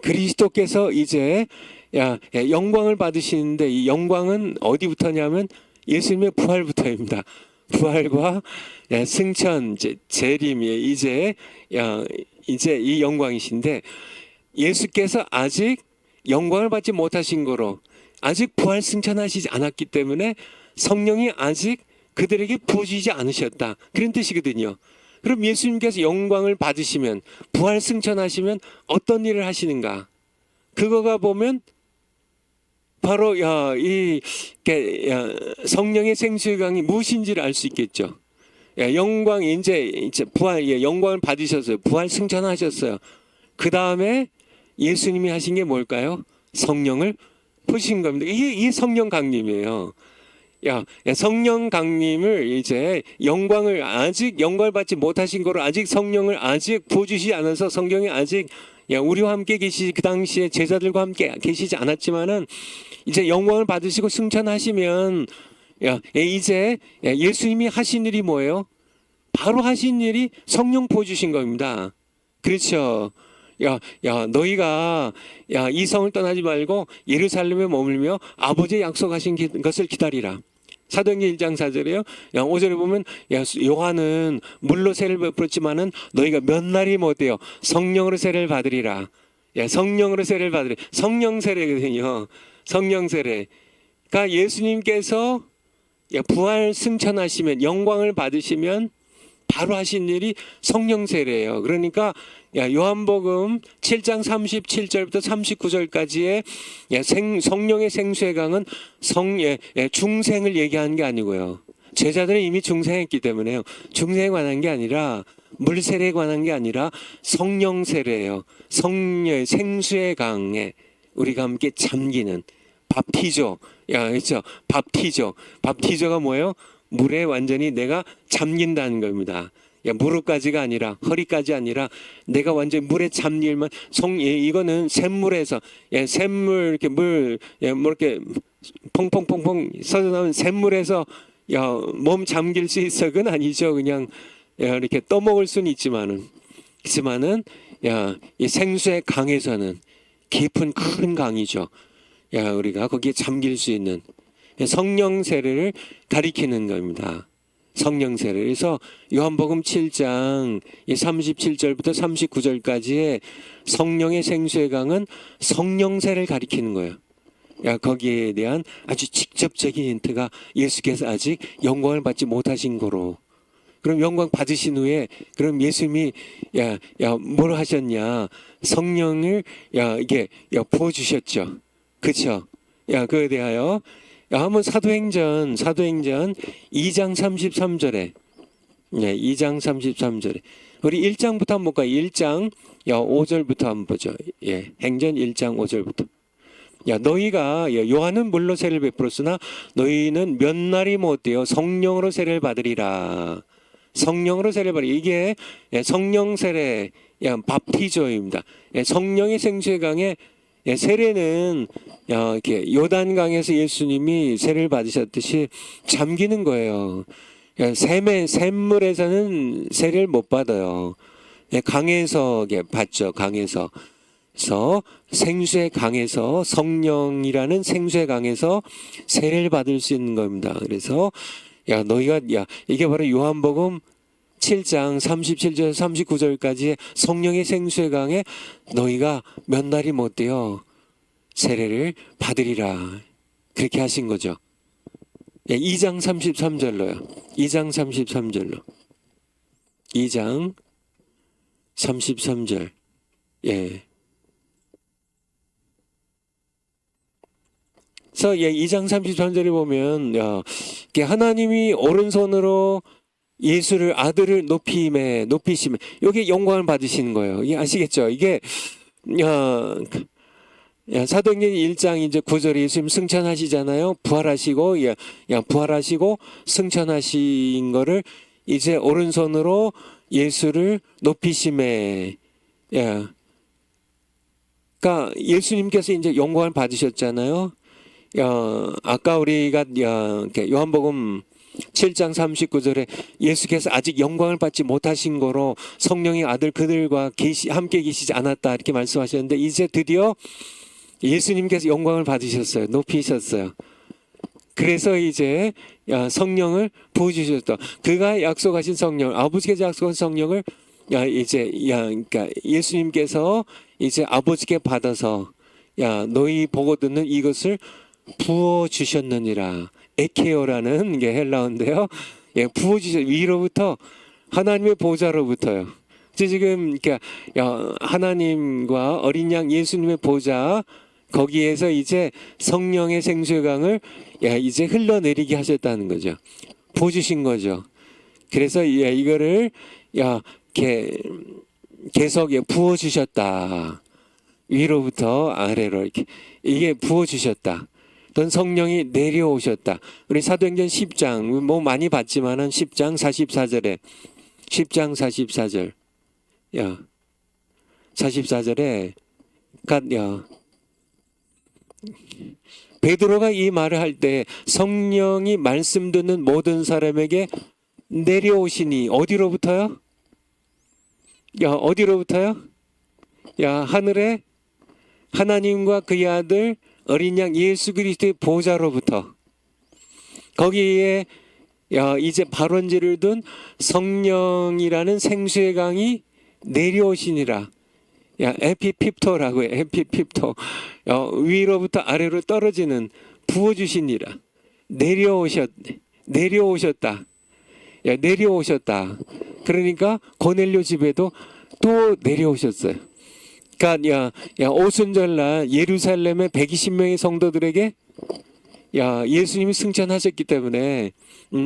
그리스도께서 이제 영광을 받으시는데 이 영광은 어디부터냐면 예수님의 부활부터입니다. 부활과 승천, 재림이 이제 이 영광이신데, 예수께서 아직 영광을 받지 못하신 거로 아직 부활 승천하시지 않았기 때문에 성령이 아직 그들에게 부어지지 않으셨다, 그런 뜻이거든요. 그럼 예수님께서 영광을 받으시면, 부활 승천하시면 어떤 일을 하시는가? 그거가 보면 바로 이 성령의 생수의 강이 무엇인지를 알 수 있겠죠. 영광, 이제 부활, 영광을 받으셨어요. 부활 승천하셨어요. 그 다음에 예수님이 하신 게 뭘까요? 성령을 푸신 겁니다. 이게 성령 강림이에요. 성령 강림을 이제 아직 영광을 받지 못하신 거로 아직 성령을 아직 부어주시지 않아서 성령이 아직 우리와 함께 그 당시에 제자들과 함께 계시지 않았지만은 이제 영광을 받으시고 승천하시면 이제 예수님이 하신 일이 뭐예요? 바로 하신 일이 성령 부어주신 겁니다. 그렇죠. 너희가 이 성을 떠나지 말고 예루살렘에 머물며 아버지의 약속하신 것을 기다리라. 사도행전 1장 4절에요. 5절에 보면 요한은 물로 세례를 베풀었지만은 너희가 몇 날이 못해요. 성령으로 세례를 받으리라. 성령으로 세례를 받으리라. 성령 세례거든요. 성령 세례. 그러니까 예수님께서 부활 승천하시면, 영광을 받으시면 바로 하신 일이 성령 세례예요. 그러니까 요한복음 7장 37절부터 39절까지의 성령의 생수의 강은 중생을 얘기하는 게 아니고요. 제자들은 이미 중생했기 때문에요. 중생에 관한 게 아니라, 물세례에 관한 게 아니라 성령 세례예요. 성령의 생수의 강에 우리가 함께 잠기는 밥티조. 그렇죠? 밥티조가 뭐예요? 물에 완전히 내가 잠긴다는 겁니다. 무릎까지가 아니라, 허리까지 아니라 내가 완전히 물에 잠길만, 이거는 샘물에서 샘물 이렇게 이렇게 퐁퐁퐁퐁 쏟아 나오는 샘물에서 몸 잠길 수 있어. 그건 아니죠. 그냥 이렇게 떠먹을 수는 있지만은 이 생수의 강에서는, 깊은 큰 강이죠. 우리가 거기에 잠길 수 있는 성령 세례를 가리키는 겁니다. 성령 세례. 그래서 요한복음 7장 37절부터 39절까지의 성령의 생수의 강은 성령 세례를 가리키는 거예요. 거기에 대한 아주 직접적인 힌트가 예수께서 아직 영광을 받지 못하신 거로. 그럼 영광 받으신 후에 그럼 예수님이 뭘 하셨냐? 성령을 이게 부어 주셨죠. 그렇죠? 그에 대하여 한번 사도행전 2장 33절에 2장 33절에 우리 1장부터 한번 볼까요? 1장 5절부터 한번 보죠. 행전 1장 5절부터. 너희가 요한은 물로 세례를 베풀었으나 너희는 몇 날이 못되어 성령으로 세례를 받으리라. 성령으로 세례를 받으리라. 이게 성령 세례 밥티조입니다. 성령의 생수의 강에 세례는 이렇게 요단강에서 예수님이 세례를 받으셨듯이 잠기는 거예요. 샘물에서는 세례를 못 받아요. 강에서 받죠. 강에서. 그래서 생수의 강에서 성령이라는 생수의 강에서 세례를 받을 수 있는 겁니다. 그래서 너희가 이게 바로 요한복음 7장 37절 39절까지 성령의 생수의 강에 너희가 몇 날이 못되어 세례를 받으리라. 그렇게 하신 거죠. 2장 33절로요. 2장 33절로. 2장 33절. 그래서 2장 33절에 보면 하나님이 오른손으로 예수를 아들을 높이심에 이게 영광을 받으시는 거예요. 이게 아시겠죠? 이게 사도행전 1장 이제 9절에 예수님 승천하시잖아요. 부활하시고 부활하시고 승천하신 거를 이제 오른손으로 예수를 높이심에 그러니까 예수님께서 이제 영광을 받으셨잖아요. 아까 우리가 요한복음 7장 39절에 예수께서 아직 영광을 받지 못하신 거로 성령의 아들 그들과 함께 계시지 않았다 이렇게 말씀하셨는데 이제 드디어 예수님께서 영광을 받으셨어요. 높이셨어요. 그래서 이제 성령을 부어주셨다. 그가 약속하신 성령, 아버지께서 약속한 성령을 이제 그러니까 예수님께서 이제 아버지께 받아서 너희 보고 듣는 이것을 부어주셨느니라. 에케오라는 게 헬라어인데요. 위로부터 하나님의 보좌로부터요. 지금 그러니까 하나님과 어린 양 예수님의 보좌 거기에서 이제 성령의 생수의 강을 이제 흘러내리게 하셨다는 거죠. 부어주신 거죠. 그래서 이거를 계속 부어주셨다. 위로부터 아래로 이렇게 이게 부어주셨다. 또 성령이 내려오셨다. 우리 사도행전 10장 뭐 많이 봤지만은 10장 44절에 10장 44절 44절에 베드로가 이 말을 할 때 성령이 말씀 듣는 모든 사람에게 내려오시니 어디로부터요? 어디로부터요? 하늘에 하나님과 그의 아들 어린 양 예수 그리스도의 보좌로부터 거기에 이제 발원지를 둔 성령이라는 생수의 강이 내려오시니라. 에피핍토라고 해요. 에피핍토. 위로부터 아래로 떨어지는 부어주시니라. 내려오셨다. 내려오셨다. 그러니까 고넬료 집에도 또 내려오셨어요. 그러니까 오순절날 예루살렘의 120명의 성도들에게 예수님이 승천하셨기 때문에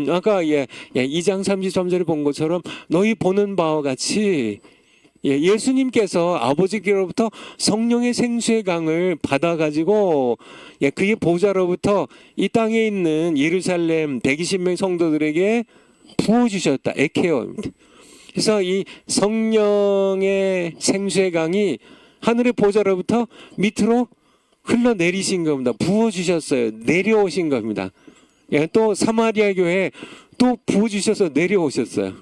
아까 2장 33절에 본 것처럼 너희 보는 바와 같이 예수님께서 아버지께로부터 성령의 생수의 강을 받아가지고 그의 보좌로부터 이 땅에 있는 예루살렘 120명 성도들에게 부어주셨다. 에케오입니다. 그래서 이 성령의 생수의 강이 하늘의 보좌로부터 밑으로 흘러내리신 겁니다. 부어주셨어요. 내려오신 겁니다. 또 사마리아 교회에 또 부어주셔서 내려오셨어요.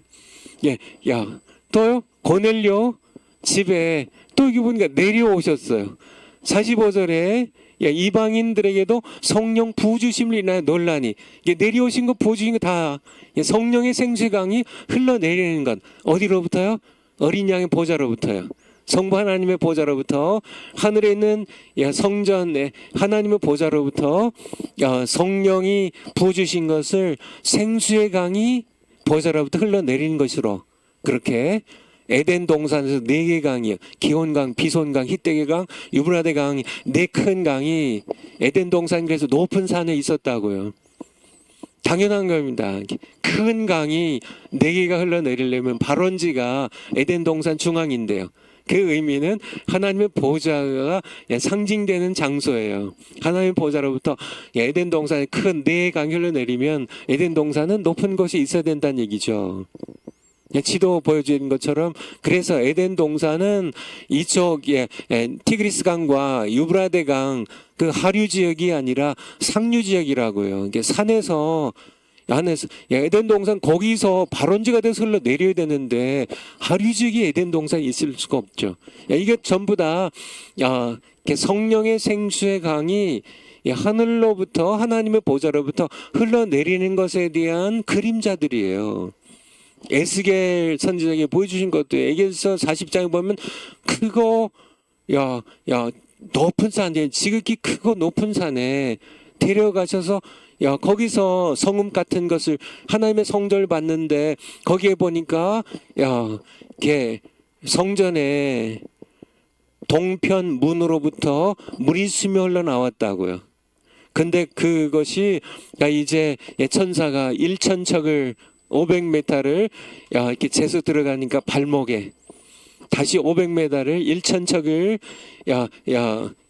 또요 고넬료 집에 또 이게 보니까 내려오셨어요. 45절에 이방인들에게도 성령 부어주심을 인하여 논란이 내려오신 거 부어주신 거 다 성령의 생수의 강이 흘러내리는 것 어디로부터요? 어린 양의 보좌로부터요. 성부 하나님의 보좌로부터 하늘에 있는 성전에 하나님의 보좌로부터 성령이 부어주신 것을 생수의 강이 보좌로부터 흘러내리는 것으로 그렇게 에덴 동산에서 4개 강이요. 기혼강, 비손강, 히데강, 유브라데 강이 4큰 강이 에덴 동산 그래서 높은 산에 있었다고요. 당연한 겁니다. 큰 강이 4개가 흘러내리려면 발원지가 에덴 동산 중앙인데요. 그 의미는 하나님의 보좌가 상징되는 장소예요. 하나님의 보좌로부터 에덴 동산에 큰 4강이 흘러내리면 에덴 동산은 높은 곳에 있어야 된다는 얘기죠. 지도 보여주는 것처럼 그래서 에덴 동산은 이쪽에 티그리스 강과 유브라데 강 그 하류 지역이 아니라 상류 지역이라고요. 이게 산에서 안에서 에덴 동산 거기서 발원지가 돼서 흘러 내려야 되는데 하류 지역이 에덴 동산에 있을 수가 없죠. 이게 전부 다 성령의 생수의 강이 하늘로부터 하나님의 보좌로부터 흘러내리는 것에 대한 그림자들이에요. 에스겔 선지자에게 보여주신 것도 에게서 40장에 보면 크고 높은 산에 지극히 크고 높은 산에 데려가셔서 거기서 성읍 같은 것을 하나님의 성전을 봤는데 거기에 보니까 성전에 동편 문으로부터 물이 스며 흘러 나왔다고요. 근데 그것이 이제 천사가 1,000척을 500m를 이렇게 재서 들어가니까 발목에 다시 500m를 1,000척을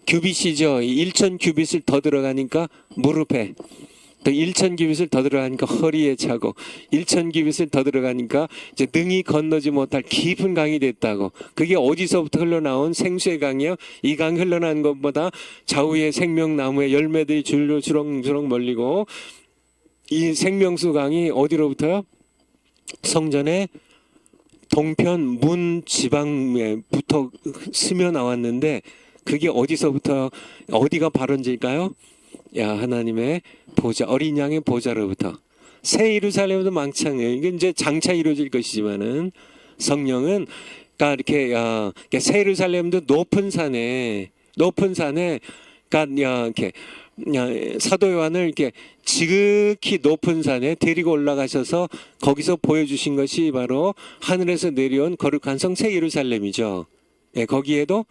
규빗이죠. 1,000규빗을 더 들어가니까 무릎에 또 1,000규빗을 더 들어가니까 허리에 차고 1,000규빗을 더 들어가니까 이제 능히 건너지 못할 깊은 강이 됐다고. 그게 어디서부터 흘러나온 생수의 강이요? 이 강이 흘러나온 것보다 좌우에 생명나무의 열매들이 줄로 주렁주렁 멀리고 이 생명수 강이 어디로부터요? 성전의 동편 문 지방에부터 스며 나왔는데 그게 어디서부터 어디가 발원지일까요? 하나님의 보좌, 어린 양의 보좌로부터. 새 예루살렘도 마찬가지예요. 이게 이제 장차 이루어질 것이지만은 성령은 이렇게 새 예루살렘도 높은 산에 이렇게 사도 요한을 이렇게 지극히 높은 산에 데리고 올라가셔서 거기서 보여주신 것이 바로 하늘에서 내려온 거룩한 성 새 예루살렘이죠. 거기에도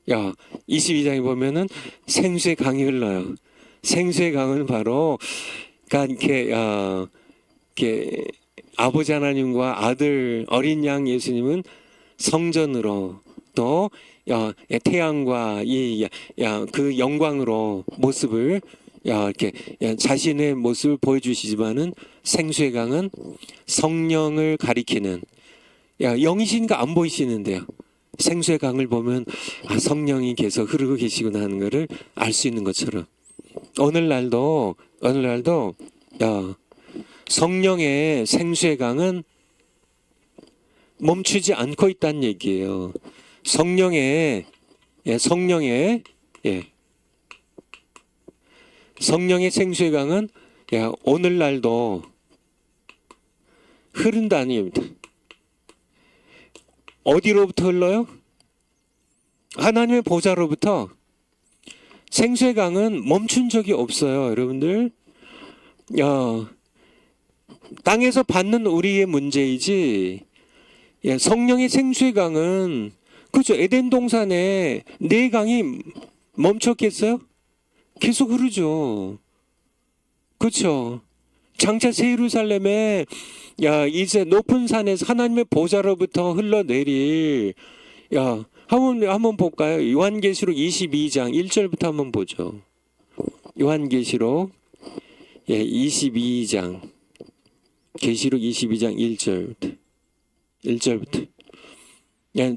22장에 보면은 생수의 강이 흘러요. 생수의 강은 바로 이렇게 아버지 하나님과 아들 어린 양 예수님은 성전으로 또 태양과 그 영광으로 모습을 이렇게 자신의 모습을 보여주시지만은 생수의 강은 성령을 가리키는 영이신가 안 보이시는데요. 생수의 강을 보면 성령이 계속 흐르고 계시구나 하는 것을 알 수 있는 것처럼 오늘날도 성령의 생수의 강은 멈추지 않고 있다는 얘기예요. 성령의 생수의 강은 오늘날도 흐른다는 얘기입니다. 어디로부터 흘러요? 하나님의 보좌로부터. 생수의 강은 멈춘 적이 없어요, 여러분들. 땅에서 받는 우리의 문제이지 성령의 생수의 강은 그렇죠. 에덴 동산에 4강이 멈췄겠어요? 계속 흐르죠. 그렇죠. 장차 새 예루살렘에 이제 높은 산에서 하나님의 보좌로부터 흘러내릴 한번 볼까요? 요한계시록 22장 1절부터 한번 보죠. 요한계시록 22장 계시록 22장 1절부터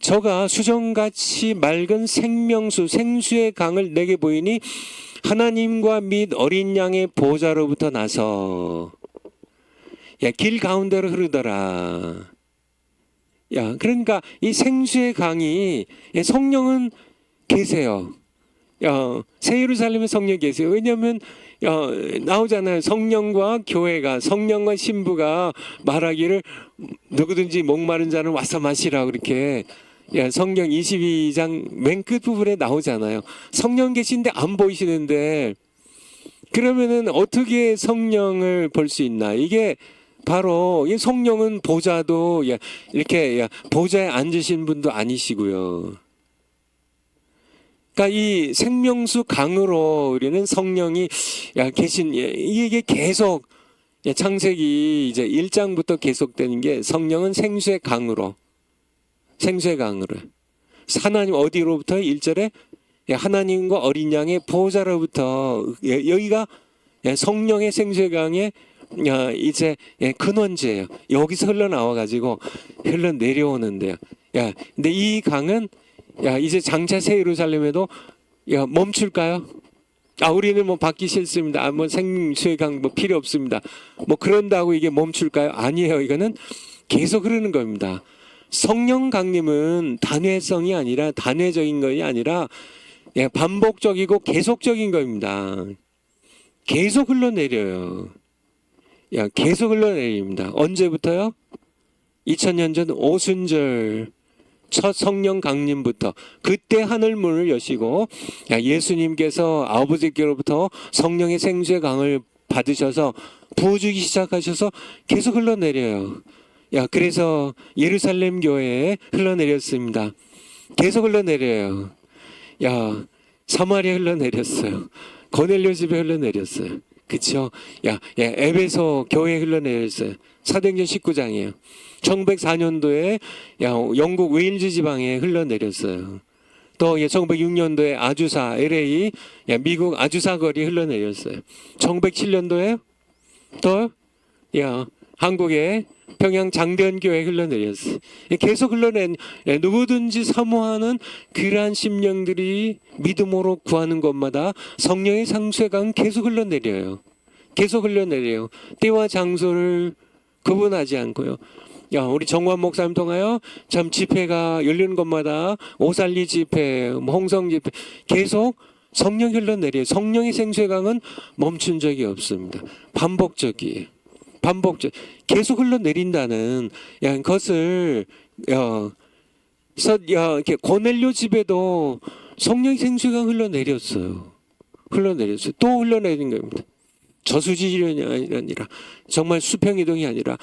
저가 수정같이 맑은 생명수 생수의 강을 내게 보이니 하나님과 및 어린 양의 보좌로부터 나서 길 가운데로 흐르더라. 그러니까 이 생수의 강이 성령은 계세요. 새 예루살렘에 성령이 계세요. 왜냐하면 나오잖아요. 성령과 교회가 성령과 신부가 말하기를 누구든지 목마른 자는 와서 마시라고 이렇게 성경 22장 맨 끝부분에 나오잖아요. 성령 계신데 안 보이시는데 그러면은 어떻게 성령을 볼 수 있나? 이게 바로 이 성령은 보좌도 이렇게 보좌에 앉으신 분도 아니시고요. 그러니까 이 생명수 강으로 우리는 성령이 계신 이게 계속 창세기 이제 1장부터 계속되는 게 성령은 생수의 강으로 하나님 어디로부터 1절에 하나님과 어린 양의 보호자로부터 여기가 성령의 생수의 강의 이제 근원지예요. 여기서 흘러나와 가지고 흘러내려오는데요. 근데 이 강은 이제 장차 새 예루살렘에도 멈출까요? 우리는 뭐 받기 싫습니다. 뭐 생수의 강 뭐 필요 없습니다. 뭐 그런다고 이게 멈출까요? 아니에요. 이거는 계속 흐르는 겁니다. 성령 강림은 단회성이 아니라 단회적인 것이 아니라 반복적이고 계속적인 겁니다. 계속 흘러내려요. 계속 흘러내립니다. 언제부터요? 2000년 전 오순절 첫 성령 강림부터 그때 하늘문을 여시고 예수님께서 아버지께로부터 성령의 생수의 강을 받으셔서 부어주기 시작하셔서 계속 흘러내려요. 그래서 예루살렘 교회에 흘러내렸습니다. 계속 흘러내려요. 사마리아 흘러내렸어요. 고넬료 집에 흘러내렸어요. 그쵸? 에베소 교회에 흘러내렸어요. 사도행전 19장이에요. 1904년도에 영국 웨일즈 지방에 흘러내렸어요. 또 1906년도에 아주사 LA 미국 아주사 거리에 흘러내렸어요. 1907년도에 또 한국의 평양 장대현교회에 흘러내렸어요. 계속 흘러낸 누구든지 사모하는 그러한 심령들이 믿음으로 구하는 곳마다 성령의 상수의 강은 계속 흘러내려요. 계속 흘러내려요. 때와 장소를 구분하지 않고요. 우리 정관 목사님 통하여 참 집회가 열리는 곳마다 오살리 집회, 홍성 집회 계속 성령이 흘러내려요. 성령의 생수의 강은 멈춘 적이 없습니다. 반복적이에요. 계속 흘러내린다는 것을 이렇게 고넬료 집에도 성령의 생수의 강 흘러내렸어요. 또 흘러내린 겁니다. 저수지련이 아니라 정말 수평이동이 아니라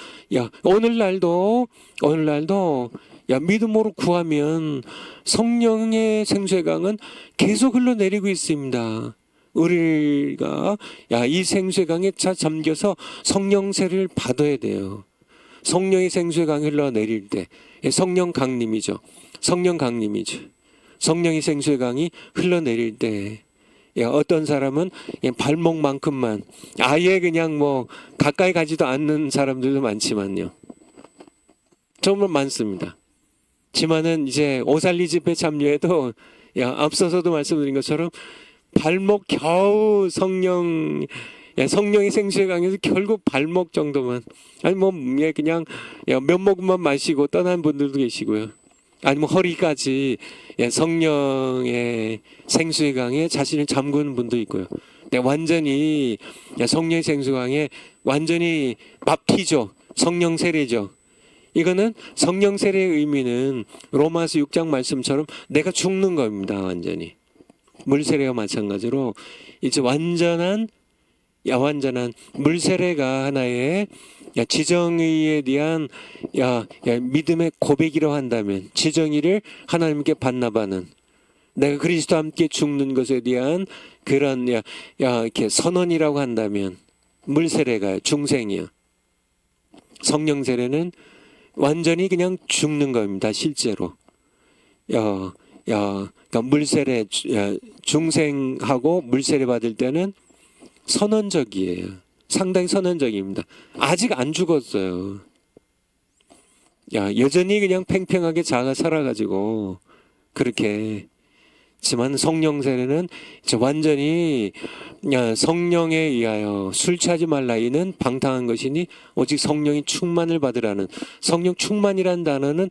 오늘날도 믿음으로 구하면 성령의 생수의 강은 계속 흘러내리고 있습니다. 우리가 이 생수의 강에 잠겨서 성령세를 받아야 돼요. 성령의 생수의 강이 흘러내릴 때 성령 강림이죠. 성령의 생수의 강이 흘러내릴 때 어떤 사람은 발목만큼만 아예 그냥 뭐 가까이 가지도 않는 사람들도 많지만요. 정말 많습니다. 지만은 이제 오살리 집회 참여에도 앞서서도 말씀드린 것처럼 발목 겨우 성령의 생수의 강에서 결국 발목 정도만 그냥 몇 모금만 마시고 떠난 분들도 계시고요. 아니면 허리까지 성령의 생수의 강에 자신을 잠그는 분도 있고요. 근데 완전히 성령의 생수의 강에 완전히 밥티죠. 성령 세례죠. 이거는 성령 세례의 의미는 로마서 6장 말씀처럼 내가 죽는 겁니다. 완전히. 물 세례와 마찬가지로 이제 완전한 물세례가 하나의 지정의에 대한 믿음의 고백이라고 한다면, 지정의를 하나님께 반납하는, 내가 그리스도와 함께 죽는 것에 대한 그런 이렇게 선언이라고 한다면 물세례가 중생이요. 성령 세례는 완전히 그냥 죽는 겁니다. 실제로. 그러니까 물세례 중생하고 물세례 받을 때는 선언적이에요. 상당히 선언적입니다. 아직 안 죽었어요. 여전히 그냥 팽팽하게 자가 살아가지고 그렇게. 지만 성령 세례는 완전히 성령에 의하여 술 취하지 말라 이는 방탕한 것이니 오직 성령이 충만을 받으라는, 성령 충만이라는 단어는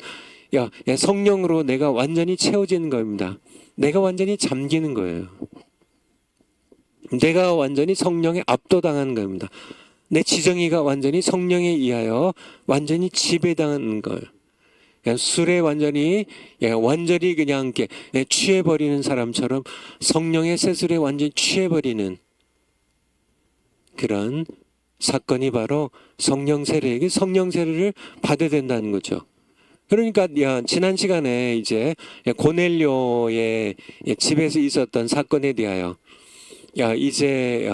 성령으로 내가 완전히 채워지는 겁니다. 내가 완전히 잠기는 거예요. 내가 완전히 성령에 압도당하는 겁니다. 내 지정의가 완전히 성령에 의하여 완전히 지배당하는 거예요. 술에 완전히 그냥 취해버리는 사람처럼 성령의 세술에 완전히 취해버리는 그런 사건이 바로 성령 세례에게 성령 세례를 받아야 된다는 거죠. 그러니까 지난 시간에 이제 고넬료의 집에서 있었던 사건에 대하여 이제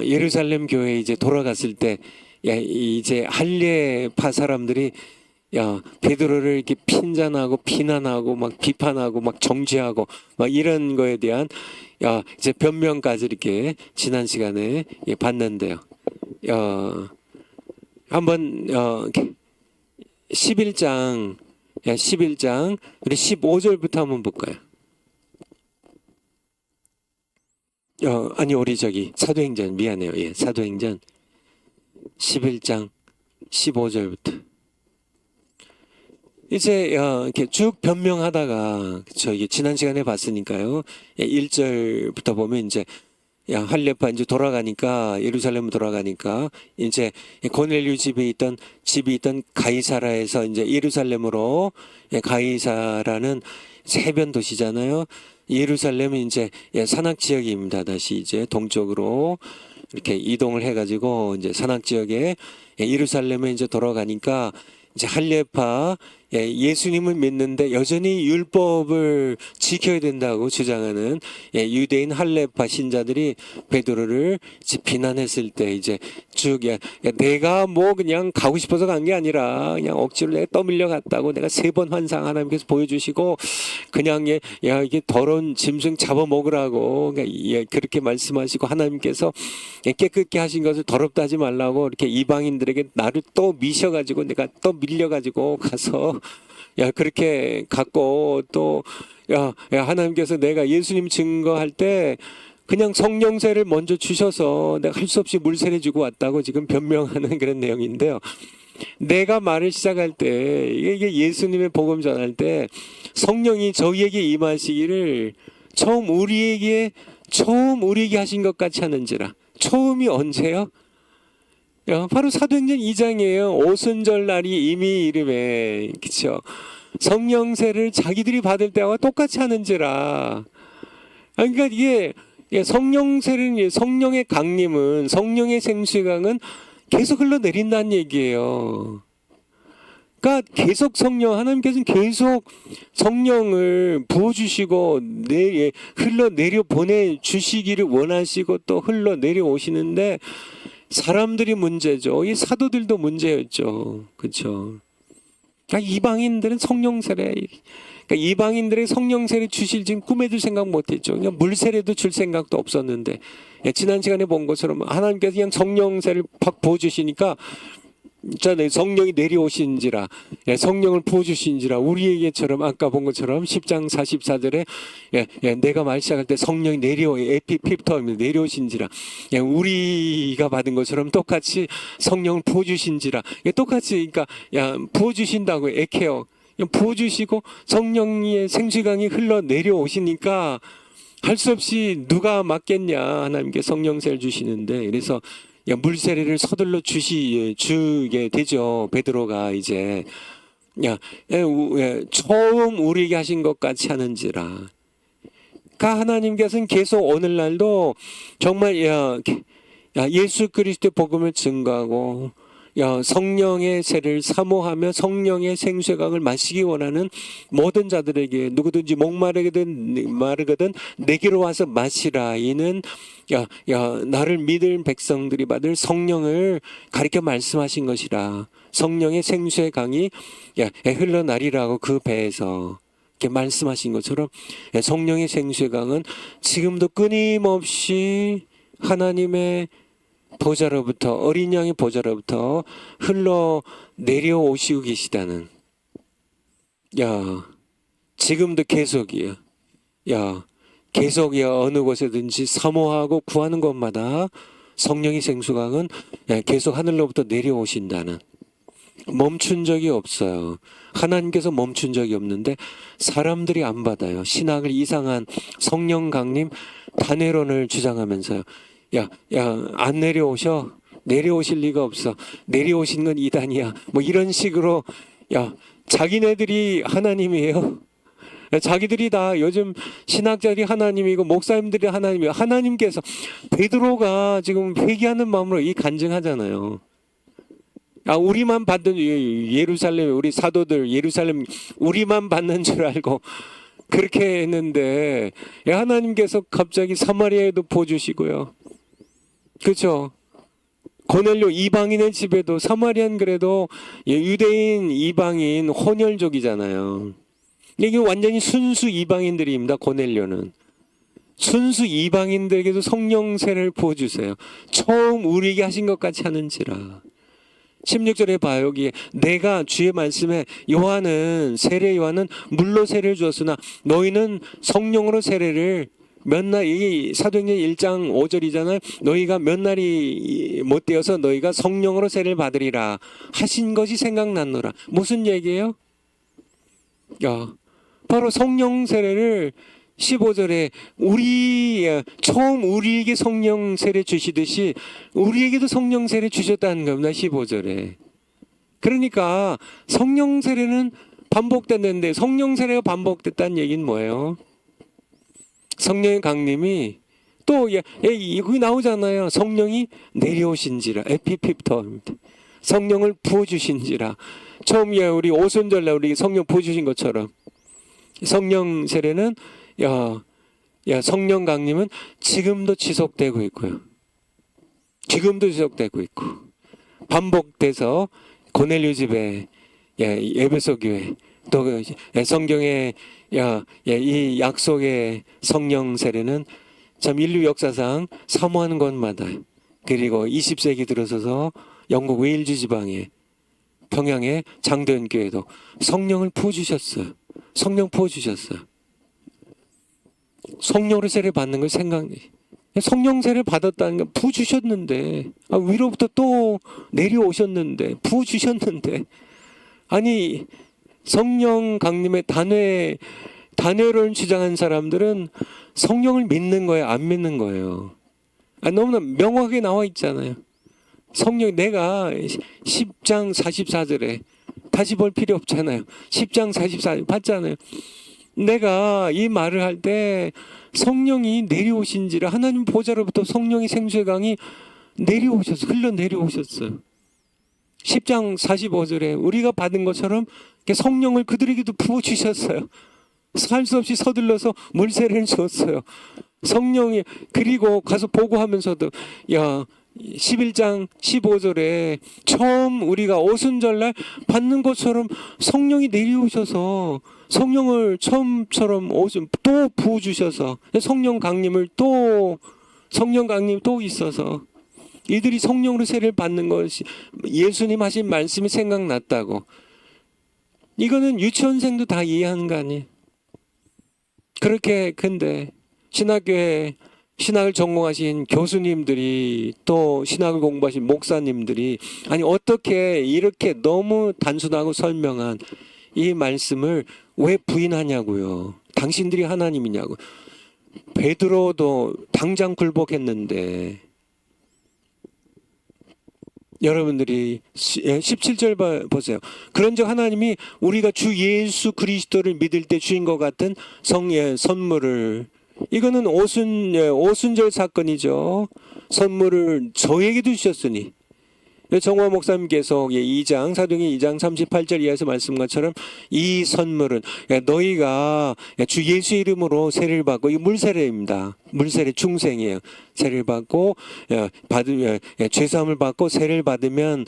예루살렘 교회에 이제 돌아갔을 때 이제 할례파 사람들이 베드로를 이렇게 핀잔하고 비난하고 막 비판하고 막 정죄하고 막 이런 거에 대한 이제 변명까지 이렇게 지난 시간에 봤는데요. 한번 11장 우리 15절부터 한번 볼까요? 아니 우리 저기 사도행전 미안해요. 예, 사도행전 11장 15절부터 이제 이렇게 쭉 변명하다가 저기 지난 시간에 봤으니까요. 1절부터 보면 이제 할례파 이제 돌아가니까 예루살렘 돌아가니까 이제 고넬료 집이 있던 가이사라에서 이제 예루살렘으로 가이사라는 해변 도시잖아요. 예루살렘은 이제 산악 지역입니다. 다시 이제 동쪽으로 이렇게 이동을 해가지고 이제 산악 지역에 예루살렘에 이제 돌아가니까 이제 할례파 예수님을 믿는데 여전히 율법을 지켜야 된다고 주장하는 유대인 할례파 신자들이 베드로를 비난했을 때 이제 쭉 내가 뭐 그냥 가고 싶어서 간 게 아니라 그냥 억지로 내가 떠밀려 갔다고 내가 3번 환상 하나님께서 보여주시고 그냥 이게 더러운 짐승 잡아먹으라고 그렇게 말씀하시고 하나님께서 깨끗게 하신 것을 더럽다 하지 말라고 이렇게 이방인들에게 나를 또 미셔가지고 내가 또 밀려가지고 가서 그렇게 갖고 또 하나님께서 내가 예수님 증거할 때 그냥 성령세를 먼저 주셔서 내가 할 수 없이 물세례 주고 왔다고 지금 변명하는 그런 내용인데요. 내가 말을 시작할 때 이게 예수님의 복음 전할 때 성령이 저희에게 임하시기를 처음 우리에게 하신 것 같이 하는지라. 처음이 언제요? 바로 사도행전 2장이에요. 오순절 날이 이미 이름에 그쵸? 성령세를 자기들이 받을 때와 똑같이 하는지라. 그러니까 이게 성령세는 성령의 강림은 성령의 생수강은 계속 흘러내린다는 얘기예요. 그러니까 계속 하나님께서는 계속 성령을 부어주시고 흘러내려 보내주시기를 원하시고 또 흘러내려 오시는데 사람들이 문제죠. 이 사도들도 문제였죠. 그렇죠. 그러니까 이방인들은 성령세례, 그러니까 이방인들의 성령세례 주실 지금 꿈에도 생각 못했죠. 그냥 물세례도 줄 생각도 없었는데 지난 시간에 본 것처럼 하나님께서 그냥 성령세를 팍 부어주시니까 성령이 내려오신지라 성령을 부어주신지라 우리에게처럼 아까 본 것처럼 10장 44절에 내가 말 시작할 때 성령이 에피피프터입니다. 내려오신지라 우리가 받은 것처럼 똑같이 성령을 부어주신지라 똑같이 그러니까 부어주신다고 에케어 부어주시고 성령의 생수강이 흘러 내려오시니까 할 수 없이 누가 맡겠냐 하나님께 성령세를 주시는데 그래서 물세례를 서둘러 주게 되죠. 베드로가 이제 처음 우리에게 하신 것 같이 하는지라. 그러니까 하나님께서는 계속 오늘날도 정말 예수 그리스도의 복음을 증거하고 성령의 세를 사모하며 성령의 생수강을 마시기 원하는 모든 자들에게 누구든지 목마르거든 내게로 와서 마시라. 이는 나를 믿을 백성들이 받을 성령을 가리켜 말씀하신 것이라. 성령의 생수의 강이 흘러나리라고 그 배에서 이렇게 말씀하신 것처럼 성령의 생수의 강은 지금도 끊임없이 하나님의 보좌로부터 어린 양의 보좌로부터 흘러 내려오시고 계시다는 지금도 계속이야. 계속이야. 어느 곳에든지 사모하고 구하는 것마다 성령의 생수강은 계속 하늘로부터 내려오신다는 멈춘 적이 없어요. 하나님께서 멈춘 적이 없는데 사람들이 안 받아요. 신학을 이상한 성령 강림 단회론을 주장하면서요. 안 내려오실 리가 없어. 내려오신 건 이단이야. 뭐 이런 식으로 자기네들이 하나님이에요. 자기들이 다 요즘 신학자들이 하나님이고 목사님들이 하나님이고 하나님께서 베드로가 지금 회개하는 마음으로 이 간증하잖아요. 우리만 받는 예루살렘 우리 사도들 예루살렘 우리만 받는 줄 알고 그렇게 했는데 하나님께서 갑자기 사마리아에도 보여주시고요. 그렇죠? 고넬료 이방인의 집에도 사마리아는 그래도 유대인 이방인 혼혈족이잖아요. 이게 완전히 순수 이방인들입니다. 고넬료는 순수 이방인들에게도 성령 세례를 부어주세요. 처음 우리에게 하신 것 같이 하는지라. 16절에 봐요. 여기 내가 주의 말씀에 요한은 물로 세례를 주었으나 너희는 성령으로 세례를 몇 날, 이 사도행전 1장 5절이잖아요. 너희가 몇 날이 못 되어서 너희가 성령으로 세례를 받으리라 하신 것이 생각났노라. 무슨 얘기예요? 바로 성령 세례를 15절에 처음 우리에게 성령 세례 주시듯이 우리에게도 성령 세례 주셨다는 겁니다. 15절에. 그러니까 성령 세례는 반복됐는데 성령 세례가 반복됐다는 얘기는 뭐예요? 성령의 강림이 또 여기 나오잖아요. 성령이 내려오신지라. 에피핍터입니다. 성령을 부어주신지라. 처음 우리 오순절날 우리 성령 부어주신 것처럼 성령 세례는 성령 강림은 지금도 지속되고 있고요. 지금도 지속되고 있고 반복돼서 고넬료 집에 에베소 교회 또 성경의 이 약속의 성령 세례는 참 인류 역사상 사모하는 것마다 그리고 20세기 들어서서 영국 웨일즈 지방의 평양의 장대현 교회도 성령을 부어주셨어요. 성령 부어주셨어요. 성령으로 세례 받는 걸 성령 세례 받았다는 건 부어주셨는데 위로부터 또 내려오셨는데 부어주셨는데 아니 성령 강림의 단회를 주장한 사람들은 성령을 믿는 거예요? 안 믿는 거예요? 너무나 명확하게 나와 있잖아요. 성령 내가 10장 44절에 다시 볼 필요 없잖아요. 10장 44절 봤잖아요. 내가 이 말을 할 때 성령이 내려오신지라 하나님 보좌로부터 성령의 생수의 강이 흘러 내려오셨어요. 10장 45절에 우리가 받은 것처럼 성령을 그들에게도 부어주셨어요. 살 수 없이 서둘러서 물세례를 줬어요. 성령이 그리고 가서 보고하면서도 11장 15절에 처음 우리가 오순절날 받는 것처럼 성령이 내려오셔서 성령을 처음처럼 또 부어주셔서 성령 강림이 또 있어서 이들이 성령으로 세례를 받는 것이 예수님 하신 말씀이 생각났다고. 이거는 유치원생도 다 이해하는 거 아니에요? 그렇게 근데 신학교에 신학을 전공하신 교수님들이 또 신학을 공부하신 목사님들이 아니 어떻게 이렇게 너무 단순하고 설명한 이 말씀을 왜 부인하냐고요. 당신들이 하나님이냐고. 베드로도 당장 굴복했는데 여러분들이 17절 보세요. 그런즉 하나님이 우리가 주 예수 그리스도를 믿을 때 주신 것 같은 성의 선물을 이거는 오순절 사건이죠. 선물을 저에게도 주셨으니 정화 목사님께서 2장 사도행전 2장 38절 이하에서 말씀한 것처럼 이 선물은 너희가 주 예수의 이름으로 세례를 받고 이 물세례입니다. 물세례 중생이에요. 세례를 받고 죄사함을 받고 세례를 받으면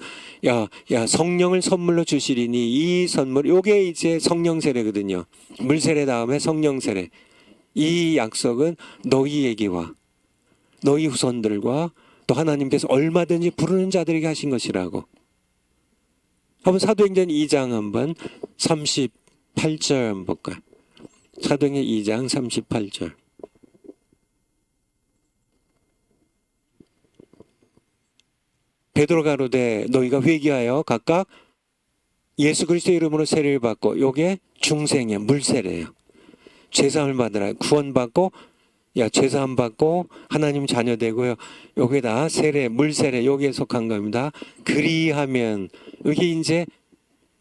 성령을 선물로 주시리니 이 선물 요게 이제 성령 세례거든요. 물세례 다음에 성령 세례. 이 약속은 너희에게와 너희 후손들과 또 하나님께서 얼마든지 부르는 자들에게 하신 것이라고. 한번 사도행전 2장 한번 38절 한번 볼까요? 사도행전 2장 38절. 베드로가 가로되 너희가 회개하여 각각 예수 그리스도의 이름으로 세례를 받고 요게 중생이에요. 물세례예요. 죄사함을 받으라. 구원받고 죄사함 받고 하나님 자녀 되고요. 여기다 세례, 물세례 여기에 속한 겁니다. 그리하면 이게 이제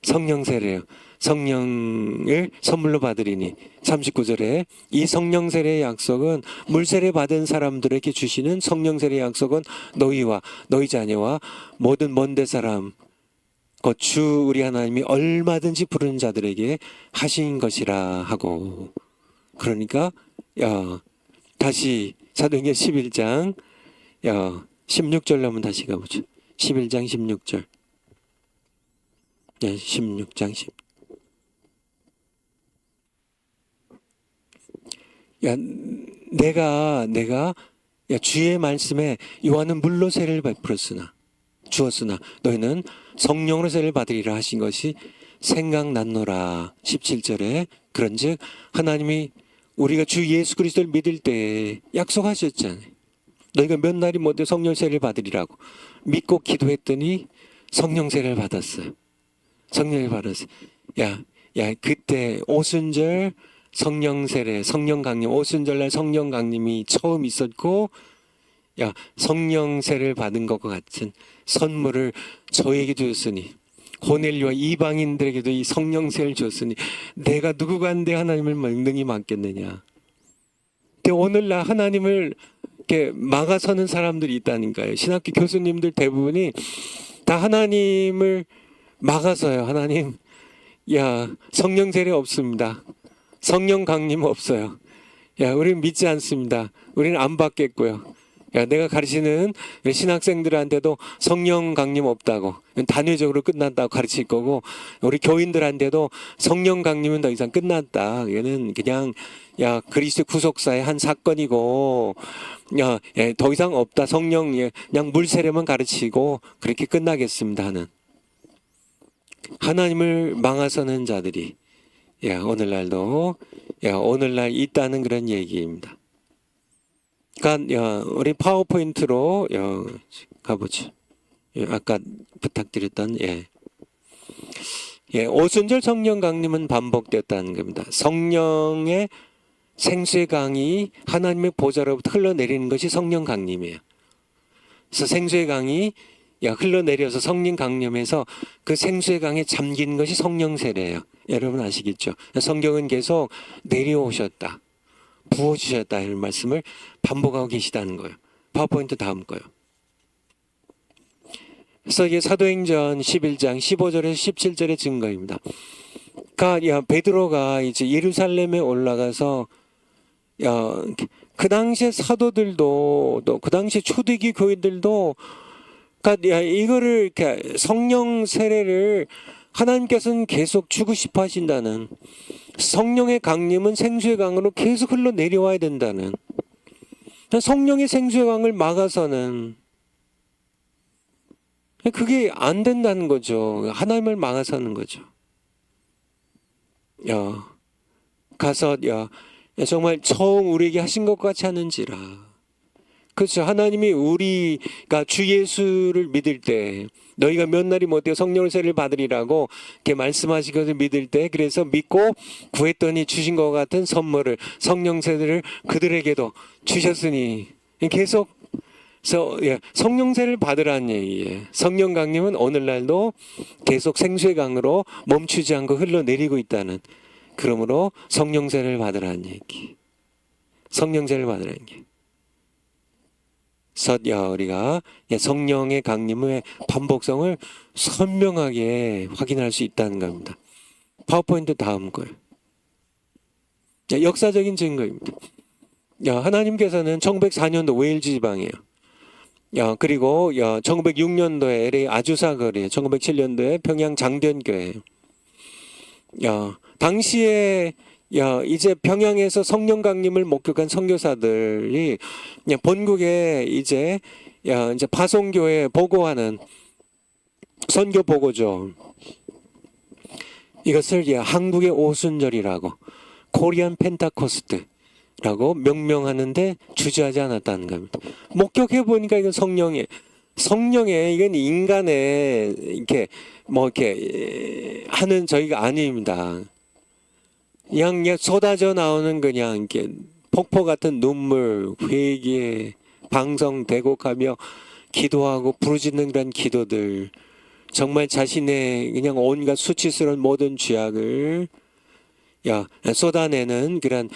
성령 세례예요. 성령을 선물로 받으리니 39절에 이 성령 세례의 약속은 물 세례 받은 사람들에게 주시는 성령 세례의 약속은 너희와 너희 자녀와 모든 먼데 사람 곧 주 우리 하나님이 얼마든지 부르는 자들에게 하신 것이라 하고. 그러니까 다시 사도행전 11장 16절로 한번 다시 가보죠. 11장 16절. 16장 10. 내가 주의 말씀에 요한은 물로 세례를 주었으나 너희는 성령으로 세례를 받으리라 하신 것이 생각났노라. 17절에 그런즉 하나님이 우리가 주 예수 그리스도를 믿을 때 약속하셨잖아요. 너희가 몇 날이 못해 성령 세례를 받으리라고 믿고 기도했더니 성령 세례를 받았어요. 성령을 받았어요. 그때 오순절 성령 세례, 성령 강림, 오순절날 성령 강림이 처음 있었고, 성령 세례를 받은 것과 같은 선물을 저에게 주었으니, 고넬료와 이방인들에게도 이 성령 세례를 주었으니, 내가 누구가 한데 하나님을 능히 맡겠느냐. 근데 오늘날 하나님을 이렇게 막아서는 사람들이 있다니까요. 신학교 교수님들 대부분이 다 하나님을 막아서요. 하나님, 성령 세례 없습니다. 성령 강림 없어요. 우리는 믿지 않습니다. 우리는 안 받겠고요. 내가 가르치는 신학생들한테도 성령 강림 없다고, 단회적으로 끝난다고 가르칠 거고, 우리 교인들한테도 성령 강림은 더 이상 끝났다. 이거는 그냥 그리스도 구속사의 한 사건이고, 더 이상 없다. 성령 그냥 물 세례만 가르치고 그렇게 끝나겠습니다 하는 하나님을 망아서는 자들이 오늘날도 오늘날 있다는 그런 얘기입니다. 그러니까 우리 파워포인트로 가보죠. 아까 부탁드렸던 오순절 성령 강림은 반복됐다는 겁니다. 성령의 생수의 강이 하나님의 보좌로부터 흘러내리는 것이 성령 강림이에요. 그래서 생수의 강이 흘러내려서 성령 강림해서 그 생수의 강에 잠긴 것이 성령 세례예요. 여러분 아시겠죠? 성경은 계속 내려오셨다, 부어주셨다 이런 말씀을 반복하고 계시다는 거예요. 파워포인트 다음 거요. 그래서 이게 사도행전 11장 15절에서 17절의 증거입니다. 그러니까 베드로가 이제 예루살렘에 올라가서 그 당시에 사도들도 또 그 당시에 초대기 교회들도 그러니까 이거를 이렇게 성령 세례를 하나님께서는 계속 주고 싶어 하신다는, 성령의 강림은 생수의 강으로 계속 흘러 내려와야 된다는, 성령의 생수의 강을 막아서는 그게 안 된다는 거죠. 하나님을 막아서는 거죠. 가서 정말 처음 우리에게 하신 것 같이 하는지라. 그렇죠. 하나님이 우리가 주 예수를 믿을 때 너희가 몇 날이 못해 성령의 세례를 받으리라고 이렇게 말씀하신 것을 믿을 때, 그래서 믿고 구했더니 주신 것 같은 선물을, 성령 세례를 그들에게도 주셨으니 계속 성령 세례를 받으라는 얘기예요. 성령 강림은 오늘날도 계속 생수의 강으로 멈추지 않고 흘러내리고 있다는, 그러므로 성령 세례를 받으라는 얘기. 성령 세례를 받으라는 얘기. 우리가 성령의 강림의 반복성을 선명하게 확인할 수 있다는 겁니다. 파워포인트 다음 거예요. 역사적인 증거입니다. 하나님께서는 1904년도 웨일즈 지방이에요. 그리고 1906년도에 LA 아주사 거리에, 1907년도에 평양 장변교회. 당시에 이제 평양에서 성령 강림을 목격한 선교사들이 본국에 이제 파송교회 보고하는 선교 보고죠. 이것을 한국의 오순절이라고, 코리안 펜타코스트라고 명명하는데 주저하지 않았다는 겁니다. 목격해 보니까 이건 성령의 이건 인간의 이렇게 하는 저희가 아닙니다. 그냥 쏟아져 나오는 그냥 이렇게 폭포 같은 눈물, 회개, 방성, 대곡하며 기도하고 부르짖는 그런 기도들, 정말 자신의 그냥 온갖 수치스러운 모든 죄악을 쏟아내는 그런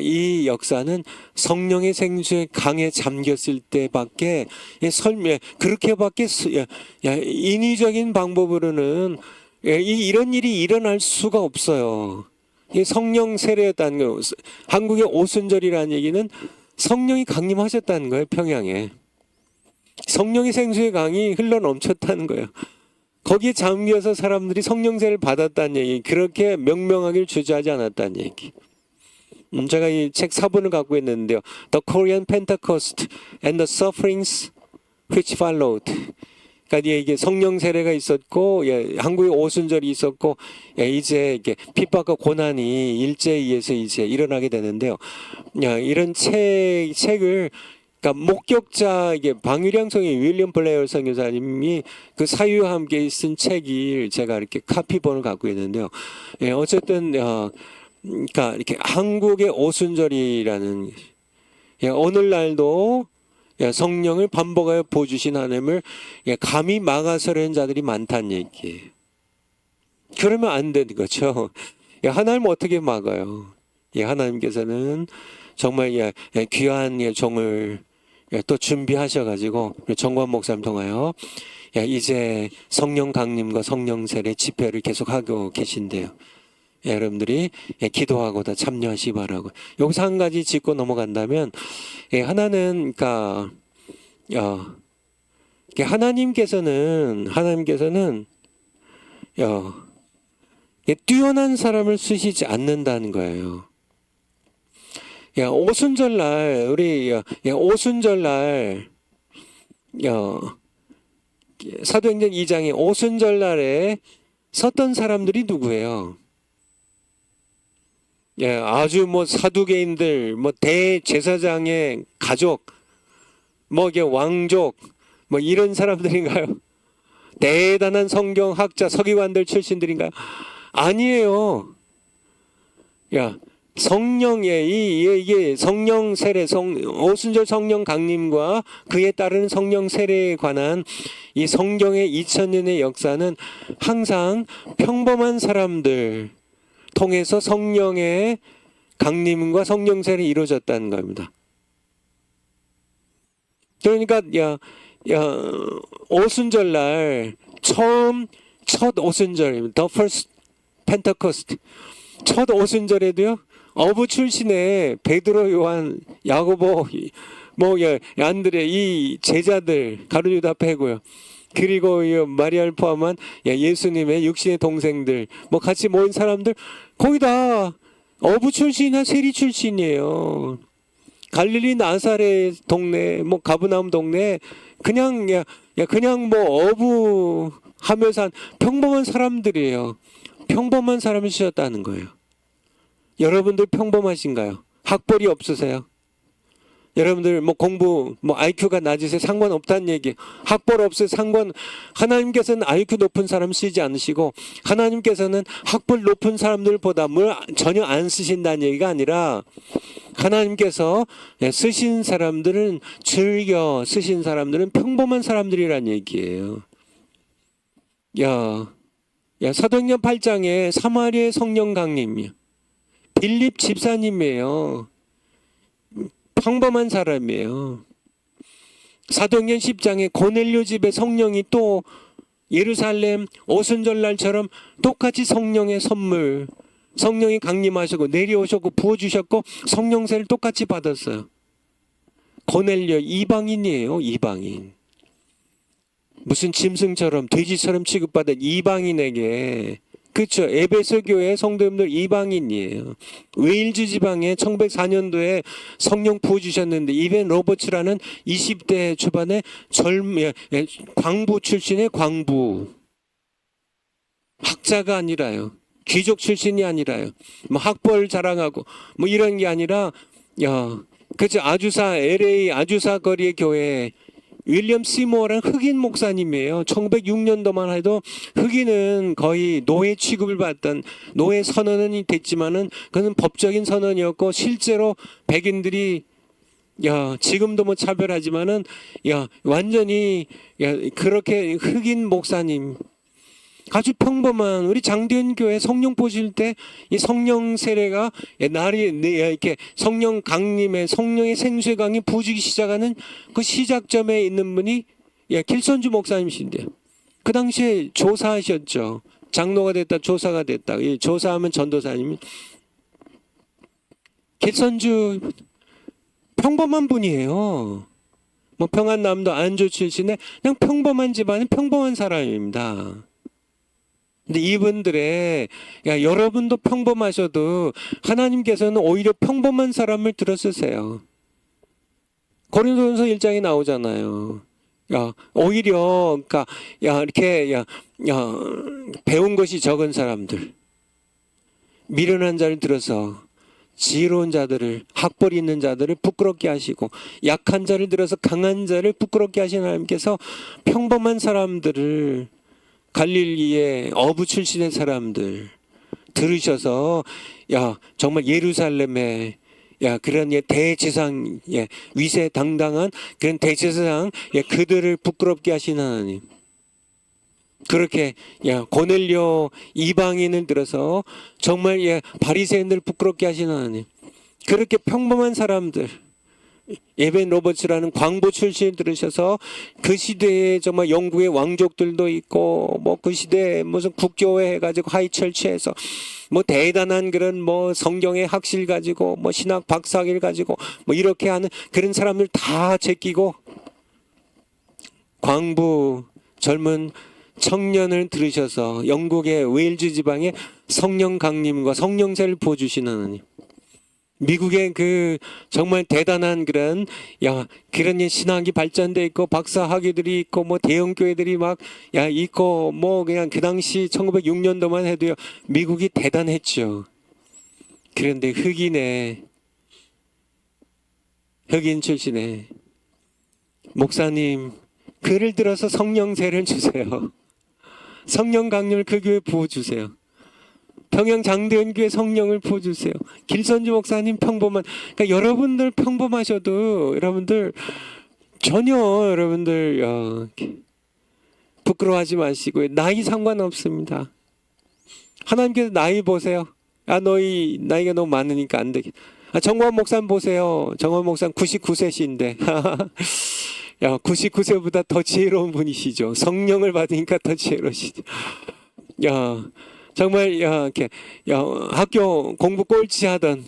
이 역사는 성령의 생수에 강에 잠겼을 때밖에 그렇게밖에 인위적인 방법으로는 이런 일이 일어날 수가 없어요. 이 성령 세례였다는 거, 한국의 오순절이라는 얘기는 성령이 강림하셨다는 거예요. 평양에 성령의 생수의 강이 흘러 넘쳤다는 거예요. 거기에 잠겨서 사람들이 성령세를 받았다는 얘기, 그렇게 명명하기를 주저하지 않았다는 얘기. 제가 이 책 사본을 갖고 있는데요. The Korean Pentecost and the Sufferings which followed. 그러니까 이게 성령 세례가 있었고, 한국의 오순절이 있었고, 이제 이게 핍박과 고난이 일제에 의해서 이제 일어나게 되는데요. 이런 책을 그러니까 목격자 이게 방위량 성의 윌리엄 블레어 선교사님이 그 사유와 함께 쓴 책이 제가 이렇게 카피본을 갖고 있는데요. 어쨌든 그러니까 이렇게 한국의 오순절이라는 오늘날도 성령을 반복하여 보여주신 하나님을 감히 막아서려는 자들이 많다는 얘기예요. 그러면 안 되는 거죠. 하나님 어떻게 막아요? 하나님께서는 정말 귀한 종을 또 준비하셔가지고 정관 목사님 통하여 이제 성령 강림과 성령 세례 집회를 계속하고 계신데요. 여러분들이 기도하고 다 참여하시 바라고. 여기서 한 가지 짚고 넘어간다면 하나는 그러니까 하나님께서는 뛰어난 사람을 쓰시지 않는다는 거예요. 오순절날 우리 오순절날 사도행전 2장에 오순절날에 섰던 사람들이 누구예요? 아주 사두개인들, 대제사장의 가족, 왕족, 이런 사람들인가요? 대단한 성경학자, 서기관들 출신들인가요? 아니에요. 이게 성령 세례, 오순절 성령 강림과 그에 따르는 성령 세례에 관한 이 성경의 2000년의 역사는 항상 평범한 사람들 통해서 성령의 강림과 성령 세례가 이루어졌다는 겁니다. 그러니까 오순절날 첫 오순절, the first Pentecost, 첫 오순절에도요. 어부 출신의 베드로, 요한, 야고보, 안드레 이 제자들 가룟유다 빼고요. 그리고 마리아를 포함한 예수님의 육신의 동생들 같이 모인 사람들 거의 다 어부 출신이나 세리 출신이에요. 갈릴리 나사렛 동네 가브나움 동네 그냥 어부 하면서 평범한 사람들이에요. 평범한 사람을 쓰셨다는 거예요. 여러분들 평범하신가요? 학벌이 없으세요? 여러분들 공부 IQ가 낮으세요? 상관없다는 얘기. 학벌 없으세요? 하나님께서는 IQ 높은 사람 쓰지 않으시고 하나님께서는 학벌 높은 사람들보다 전혀 안 쓰신다는 얘기가 아니라 하나님께서 쓰신 사람들은 즐겨 쓰신 사람들은 평범한 사람들이란 얘기예요. 사도행전 8장에 사마리아의 성령 강림이요. 빌립 집사님이에요. 평범한 사람이에요. 사도행전 10장에 고넬료 집에 성령이 또 예루살렘 오순절날처럼 똑같이 성령의 선물, 성령이 강림하시고 내려오셨고 부어주셨고 성령세를 똑같이 받았어요. 고넬료 이방인이에요. 이방인. 무슨 짐승처럼 돼지처럼 취급받은 이방인에게, 그렇죠. 에베소 교회 성도님들 이방인이에요. 웨일즈 지방에 1904년도에 성령 부어주셨는데 이벤 로버츠라는 20대 초반에 광부 출신의 광부, 학자가 아니라요. 귀족 출신이 아니라요. 학벌 자랑하고 이런 게 아니라 그렇죠. LA 아주사 거리의 교회 윌리엄 시모어라는 흑인 목사님이에요. 1906년도만 해도 흑인은 거의 노예 취급을 받던, 노예 선언은 됐지만은 그건 법적인 선언이었고 실제로 백인들이 지금도 차별하지만은 완전히 그렇게 흑인 목사님 아주 평범한 우리 장대현 교회 성령 보실 때 이 성령 세례가 날이 이렇게 성령 강림의 성령의 생수의 강이 부어지기 시작하는 그 시작점에 있는 분이 길선주 목사님이신데요. 그 당시에 조사하셨죠. 장로가 됐다, 조사가 됐다. 이 조사하면 전도사님이. 길선주 평범한 분이에요. 뭐 평안남도 안주 출신의 그냥 평범한 집안의 평범한 사람입니다. 근데 이분들의 여러분도 평범하셔도 하나님께서는 오히려 평범한 사람을 들어쓰세요. 고린도전서 1장에 나오잖아요. 오히려 그러니까 이렇게 배운 것이 적은 사람들, 미련한 자를 들어서 지혜로운 자들을, 학벌이 있는 자들을 부끄럽게 하시고 약한 자를 들어서 강한 자를 부끄럽게 하시는 하나님께서 평범한 사람들을, 갈릴리의 어부 출신의 사람들 들으셔서 정말 예루살렘에 그런 대제사장, 위세당당한 그런 대제사장 그들을 부끄럽게 하시는 하나님. 그렇게 고넬료 이방인을 들어서 정말 바리새인들 부끄럽게 하시는 하나님. 그렇게 평범한 사람들, 에벤 로버츠라는 광부 출신 들으셔서 그 시대에 정말 영국의 왕족들도 있고 뭐 그 시대에 무슨 국교회 해가지고 하이철치에서 뭐 대단한 그런 뭐 성경의 학실 가지고 뭐 신학 박사학위를 가지고 뭐 이렇게 하는 그런 사람들 다 제끼고 광부 젊은 청년을 들으셔서 영국의 웨일즈 지방에 성령 강림과 성령세를 부어주시는 하나님. 미국의 그 정말 대단한 그런 그런 신학이 발전돼 있고 박사 학위들이 있고 뭐 대형 교회들이 막 있고 뭐 그냥 그 당시 1906년도만 해도요 미국이 대단했죠. 그런데 흑인 출신의 목사님 그를 들어서 성령세를 주세요. 성령 강림을 그 교회에 부어주세요. 평양 장대현 교회 성령을 부어주세요. 길선주 목사님 평범한, 그러니까 여러분들 평범하셔도 여러분들 전혀 여러분들 부끄러워하지 마시고 나이 상관없습니다. 하나님께서 나이 보세요. 너희 나이가 너무 많으니까 안 되겠다. 정광 목사님 보세요. 정광 목사님 99세신데 99세보다 더 지혜로운 분이시죠. 성령을 받으니까 더 지혜로우시죠. 정말 이렇게 학교 공부 꼴찌하던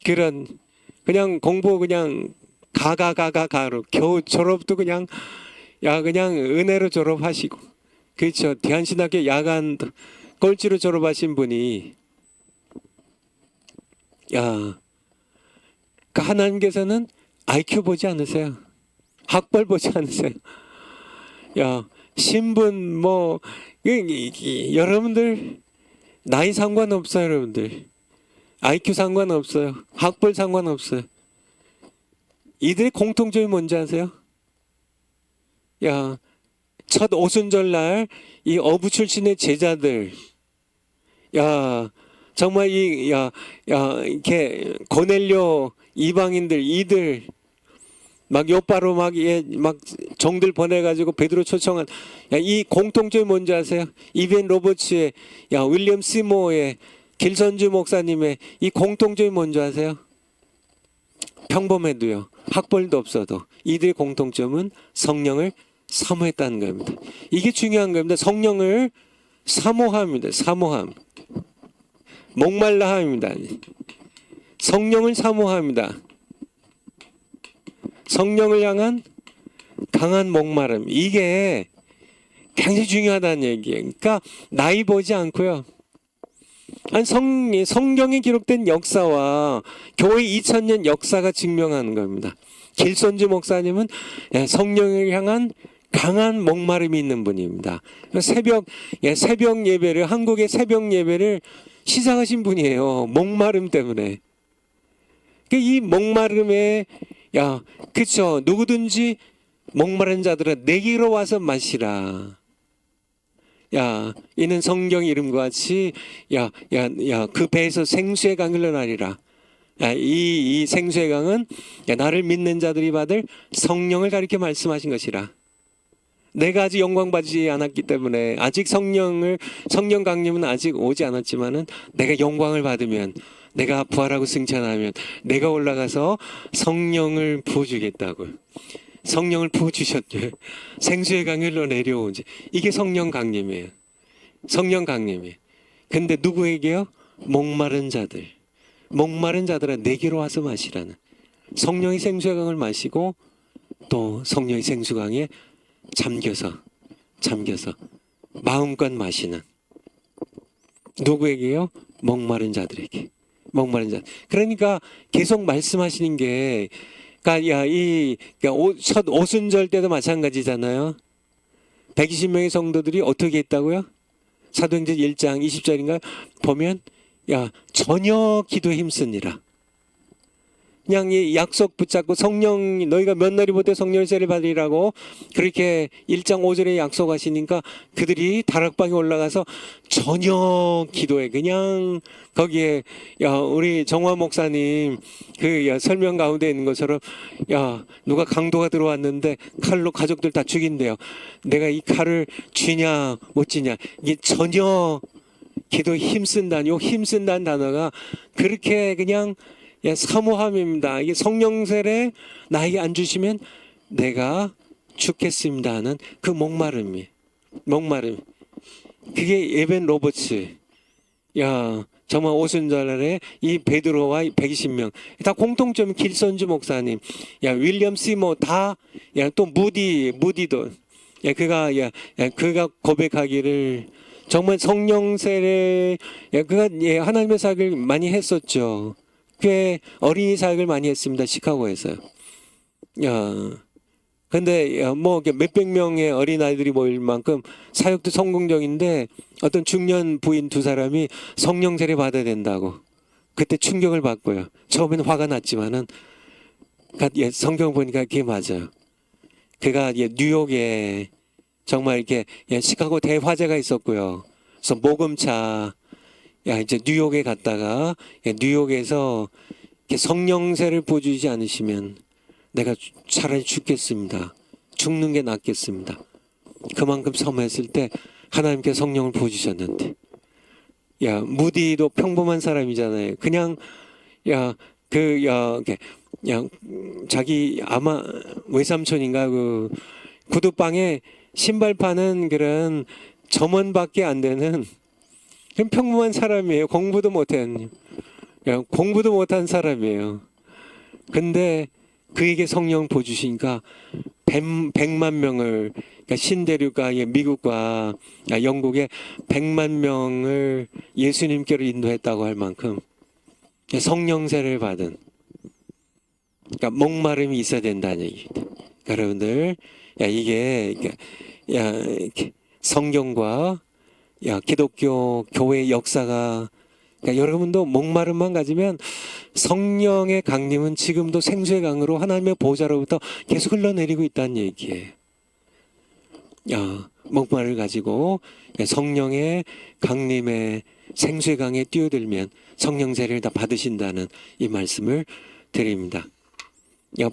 그런 그냥 공부 그냥 가로 겨우 졸업도 그냥 은혜로 졸업하시고 그렇죠. 대한신학교 야간 꼴찌로 졸업하신 분이 하나님께서는 IQ 보지 않으세요. 학벌 보지 않으세요. 신분 뭐 여러분들 나이 상관없어요. 여러분들 IQ 상관없어요. 학벌 상관없어요. 이들의 공통점이 뭔지 아세요? 첫 오순절날 이 어부 출신의 제자들 정말 이렇게 고넬료 이방인들 이들 막 요바로 막 종들 보내가지고 베드로 초청한 이 공통점이 뭔지 아세요? 이벤 로버츠의 윌리엄 시모어의 길선주 목사님의 이 공통점이 뭔지 아세요? 평범해도요 학벌도 없어도 이들의 공통점은 성령을 사모했다는 겁니다. 이게 중요한 겁니다. 성령을 사모합니다. 사모함 목말라함입니다. 성령을 사모합니다. 성령을 향한 강한 목마름 이게 굉장히 중요하다는 얘기예요. 그러니까 나이 보지 않고요. 성경에 기록된 역사와 교회 2000년 역사가 증명하는 겁니다. 길선주 목사님은 성령을 향한 강한 목마름이 있는 분입니다. 새벽 예배를 한국의 새벽 예배를 시작하신 분이에요. 목마름 때문에. 이 목마름에 그쵸. 누구든지 목마른 자들은 내게로 와서 마시라. 이는 성경 이름과 같이 그 배에서 생수의 강이 흘러나리라. 이 생수의 강은 나를 믿는 자들이 받을 성령을 가리켜 말씀하신 것이라. 내가 아직 영광 받지 않았기 때문에 아직 성령 강림은 아직 오지 않았지만은 내가 영광을 받으면 내가 부활하고 승천하면 내가 올라가서 성령을 부어주겠다고. 성령을 부어주셨죠. 생수의 강일로 내려오지. 이게 성령 강림이에요. 성령 강림이. 근데 누구에게요? 목마른 자들. 목마른 자들아 내게로 와서 마시라는. 성령이 생수의 강을 마시고 또 성령이 생수강에 잠겨서 마음껏 마시는. 누구에게요? 목마른 자들에게. 목마른 자. 그러니까 계속 말씀하시는 게, 그러니까 첫 오순절 때도 마찬가지잖아요. 120명의 성도들이 어떻게 했다고요? 사도행전 1장 20절인가 보면 전혀 기도에 힘쓰니라. 그냥 이 약속 붙잡고 성령 너희가 몇 날이 못해 성령의 세례 받으리라고 그렇게 1장 5절에 약속하시니까 그들이 다락방에 올라가서 전혀 기도에 그냥 거기에 우리 정화 목사님 그 설명 가운데 있는 것처럼 누가 강도가 들어왔는데 칼로 가족들 다 죽인대요. 내가 이 칼을 쥐냐 못 쥐냐 이게 전혀 기도에 힘쓴다는 힘쓴다는 단어가 그렇게 그냥 사모함입니다. 이게 성령 세례 나에게 안 주시면 내가 죽겠습니다 하는 그 목마름. 그게 에벤 로버츠. 정말 오순절에 이 베드로와 120명 다 공통점이 길선주 목사님, 윌리엄 시모 다, 또 무디도, 그가 고백하기를 정말 성령 세례, 그가 하나님의 사역을 많이 했었죠. 꽤 어린이 사역을 많이 했습니다. 시카고에서요. 근데 뭐 몇백 명의 어린아이들이 모일 만큼 사역도 성공적인데 어떤 중년 부인 두 사람이 성령 세례 받아야 된다고 그때 충격을 받고요. 처음에는 화가 났지만은 성경 보니까 그게 맞아요. 그가 뉴욕에 정말 이렇게 시카고 대화재가 있었고요. 그래서 모금차 이제 뉴욕에 갔다가 뉴욕에서 성령세를 보여주지 않으시면 내가 차라리 죽겠습니다. 죽는 게 낫겠습니다. 그만큼 사모했을 때 하나님께 성령을 보여주셨는데 무디도 평범한 사람이잖아요. 그냥 자기 아마 외삼촌인가 그 구두방에 신발 파는 그런 점원밖에 안 되는 평범한 사람이에요. 공부도 못한 사람이에요. 근데 그에게 성령 보여주시니까 100만 명을 그러니까 신대륙과 미국과 영국에 100만 명을 예수님께로 인도했다고 할 만큼 성령세를 받은 그러니까 목마름이 있어야 된다는 얘기입니다. 여러분들 이게 성경과 기독교 교회의 역사가 여러분도 목마름만 가지면 성령의 강림은 지금도 생수의 강으로 하나님의 보좌로부터 계속 흘러내리고 있다는 얘기예요. 목마름을 가지고 성령의 강림의 생수의 강에 뛰어들면 성령 세례를 다 받으신다는 이 말씀을 드립니다.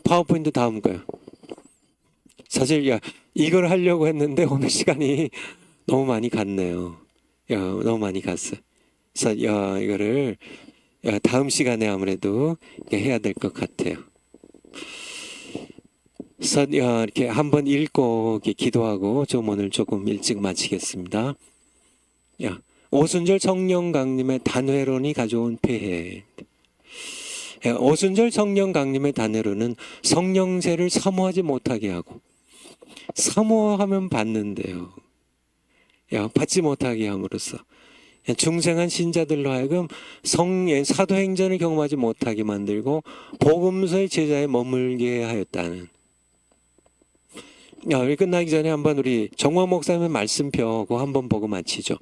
파워포인트 다음 거요. 사실 이걸 하려고 했는데 오늘 시간이 너무 많이 갔네요. 너무 많이 갔어요. 그래서 이거를 다음 시간에 아무래도 해야 될 것 같아요. 그래서 이렇게 한번 읽고 기도하고 좀 오늘 조금 일찍 마치겠습니다. 오순절 성령 강림의 단회론이 가져온 폐해. 오순절 성령 강림의 단회론은 성령세를 사모하지 못하게 하고 사모하면 받는데요. 받지 못하게 함으로써 중생한 신자들로 하여금 사도행전을 경험하지 못하게 만들고 복음서의 제자에 머물게 하였다는. 우리 끝나기 전에 한번 우리 정화 목사님의 말씀표 그거 한번 보고 마치죠.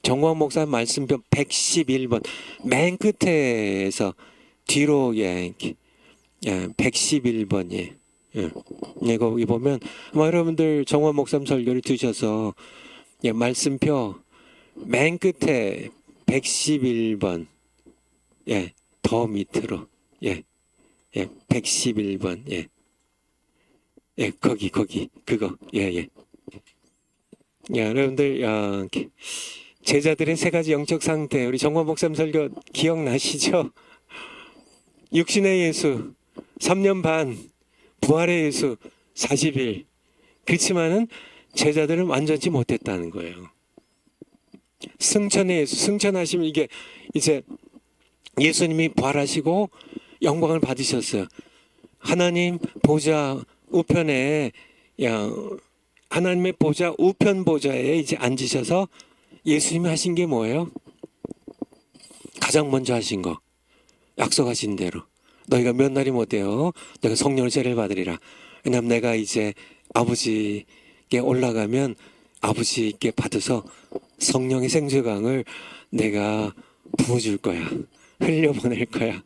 정화 목사님 말씀표 111번 맨 끝에서 뒤로 111번이에요. 거기 보면 여러분들 정화 목사님 설교를 들으셔서 말씀표 맨 끝에 111번 더 밑으로 111번 거기 그거 여러분들 제자들의 세 가지 영적 상태, 우리 정관 목사님 설교 기억나시죠? 육신의 예수 3년 반, 부활의 예수 40일. 그렇지만은 제자들은 완전치 못했다는 거예요. 승천의 예수, 승천하시면 이게 이제 예수님이 부활하시고 영광을 받으셨어요. 하나님 보좌 우편에 하나님의 보좌 우편 보좌에 이제 앉으셔서 예수님이 하신 게 뭐예요? 가장 먼저 하신 거, 약속하신 대로 너희가 몇 날이 못해요. 너희가 성령을 세례를 받으리라. 왜냐하면 내가 이제 아버지께 올라가면 아버지께 받아서 성령의 생수강을 내가 부어줄 거야. 흘려보낼 거야.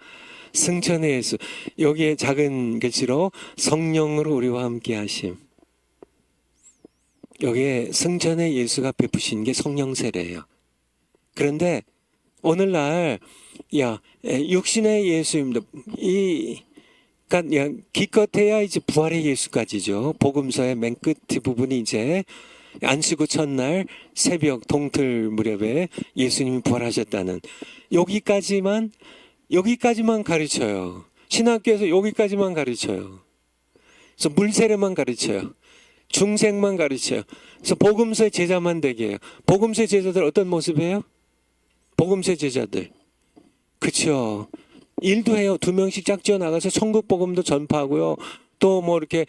승천의 예수. 여기에 작은 글씨로 성령으로 우리와 함께 하심. 여기에 승천의 예수가 베푸신 게 성령 세례예요. 그런데 오늘날 육신의 예수입니다. 그러니까 기껏해야 이제 부활의 예수까지죠. 복음서의 맨 끝 부분이 이제 안식구 첫날 새벽 동틀 무렵에 예수님이 부활하셨다는 여기까지만 가르쳐요. 신학교에서 여기까지만 가르쳐요. 그래서 물세례만 가르쳐요. 중생만 가르쳐요. 그래서 복음서의 제자만 되게 해요. 복음서의 제자들 어떤 모습이에요? 복음서의 제자들. 그렇죠. 일도 해요. 2명씩 짝지어 나가서 천국 복음도 전파하고요. 또 뭐 이렇게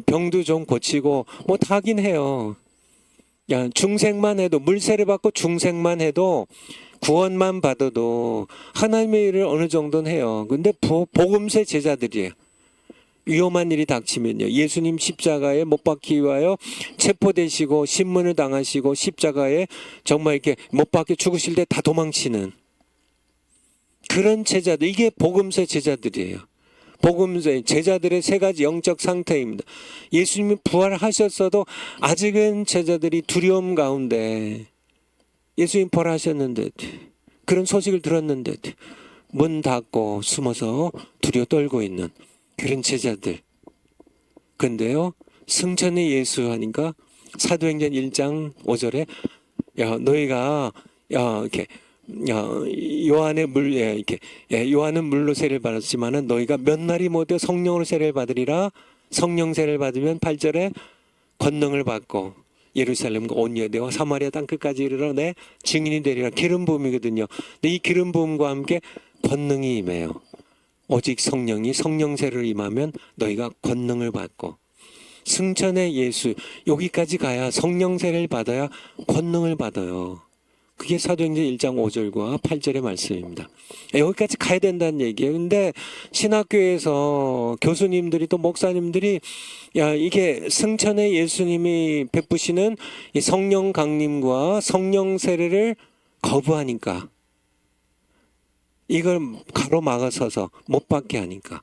병도 좀 고치고 뭐 다 하긴 해요. 중생만 해도, 물세례 받고 중생만 해도, 구원만 받아도 하나님의 일을 어느 정도는 해요. 근데 복음서의 제자들이에요. 위험한 일이 닥치면요, 예수님 십자가에 못 박히기 위하여 체포되시고 신문을 당하시고 십자가에 정말 이렇게 못 박혀 죽으실 때 다 도망치는 그런 제자들, 이게 복음서의 제자들이에요. 복음서의 제자들의 세 가지 영적 상태입니다. 예수님이 부활하셨어도 아직은 제자들이 두려움 가운데, 예수님 부활하셨는데, 그런 소식을 들었는데 문 닫고 숨어서 두려워 떨고 있는 그런 제자들. 근데요, 승천의 예수 하니까 사도행전 1장 5절에 너희가 이렇게 요한의 요한은 물로 세례를 받았지만은 너희가 몇 날이 못해 성령으로 세례를 받으리라. 성령 세례를 받으면 8절에 권능을 받고 예루살렘과 온 유대와 사마리아 땅 끝까지 이르러 내 증인이 되리라. 기름 부음이거든요. 근데 이 기름 부음과 함께 권능이 임해요. 오직 성령 세례를 임하면 너희가 권능을 받고, 승천의 예수, 여기까지 가야 성령 세례를 받아야 권능을 받아요. 그게 사도행전 1장 5절과 8절의 말씀입니다. 여기까지 가야 된다는 얘기예요. 근데 신학교에서 교수님들이 또 목사님들이 이게 승천의 예수님이 베푸시는 이 성령 강림과 성령 세례를 거부하니까, 이걸 가로막아서서 못 받게 하니까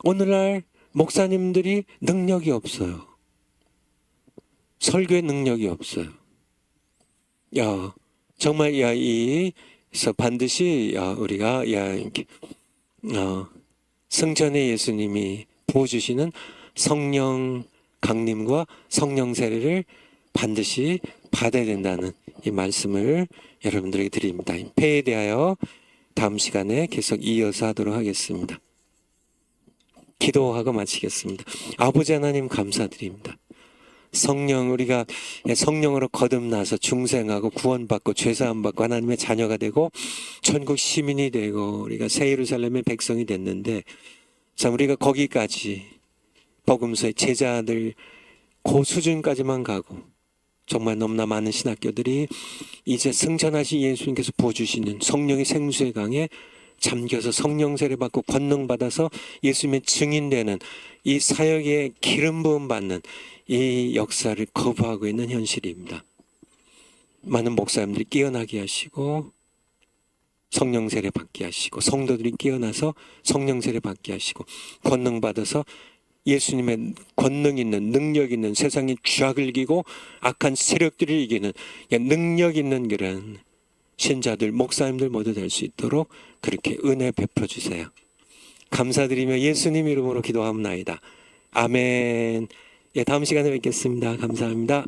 오늘날 목사님들이 능력이 없어요. 설교의 능력이 없어요. 정말 그래서 반드시 우리가 승천의 예수님이 부어주시는 성령 강림과 성령 세례를 반드시 받아야 된다는 이 말씀을 여러분들에게 드립니다. 폐에 대하여 다음 시간에 계속 이어서 하도록 하겠습니다. 기도하고 마치겠습니다. 아버지 하나님 감사드립니다. 성령, 우리가 성령으로 거듭나서 중생하고 구원받고 죄사함받고 하나님의 자녀가 되고 천국 시민이 되고 우리가 새 예루살렘의 백성이 됐는데, 참 우리가 거기까지 복음서의 제자들 그 수준까지만 가고, 정말 너무나 많은 신학교들이 이제 승천하신 예수님께서 부어주시는 성령의 생수의 강에 잠겨서 성령 세례 받고 권능 받아서 예수님의 증인되는 이 사역의 기름 부음 받는 이 역사를 거부하고 있는 현실입니다. 많은 목사님들이 깨어나게 하시고 성령 세례 받게 하시고, 성도들이 깨어나서 성령 세례 받게 하시고 권능 받아서 예수님의 권능 있는, 능력 있는, 세상의 죄악을 이기고 악한 세력들을 이기는 능력 있는 그런 신자들, 목사님들 모두 될 수 있도록 그렇게 은혜 베풀어 주세요. 감사드리며 예수님 이름으로 기도합나이다. 아멘. 다음 시간에 뵙겠습니다. 감사합니다.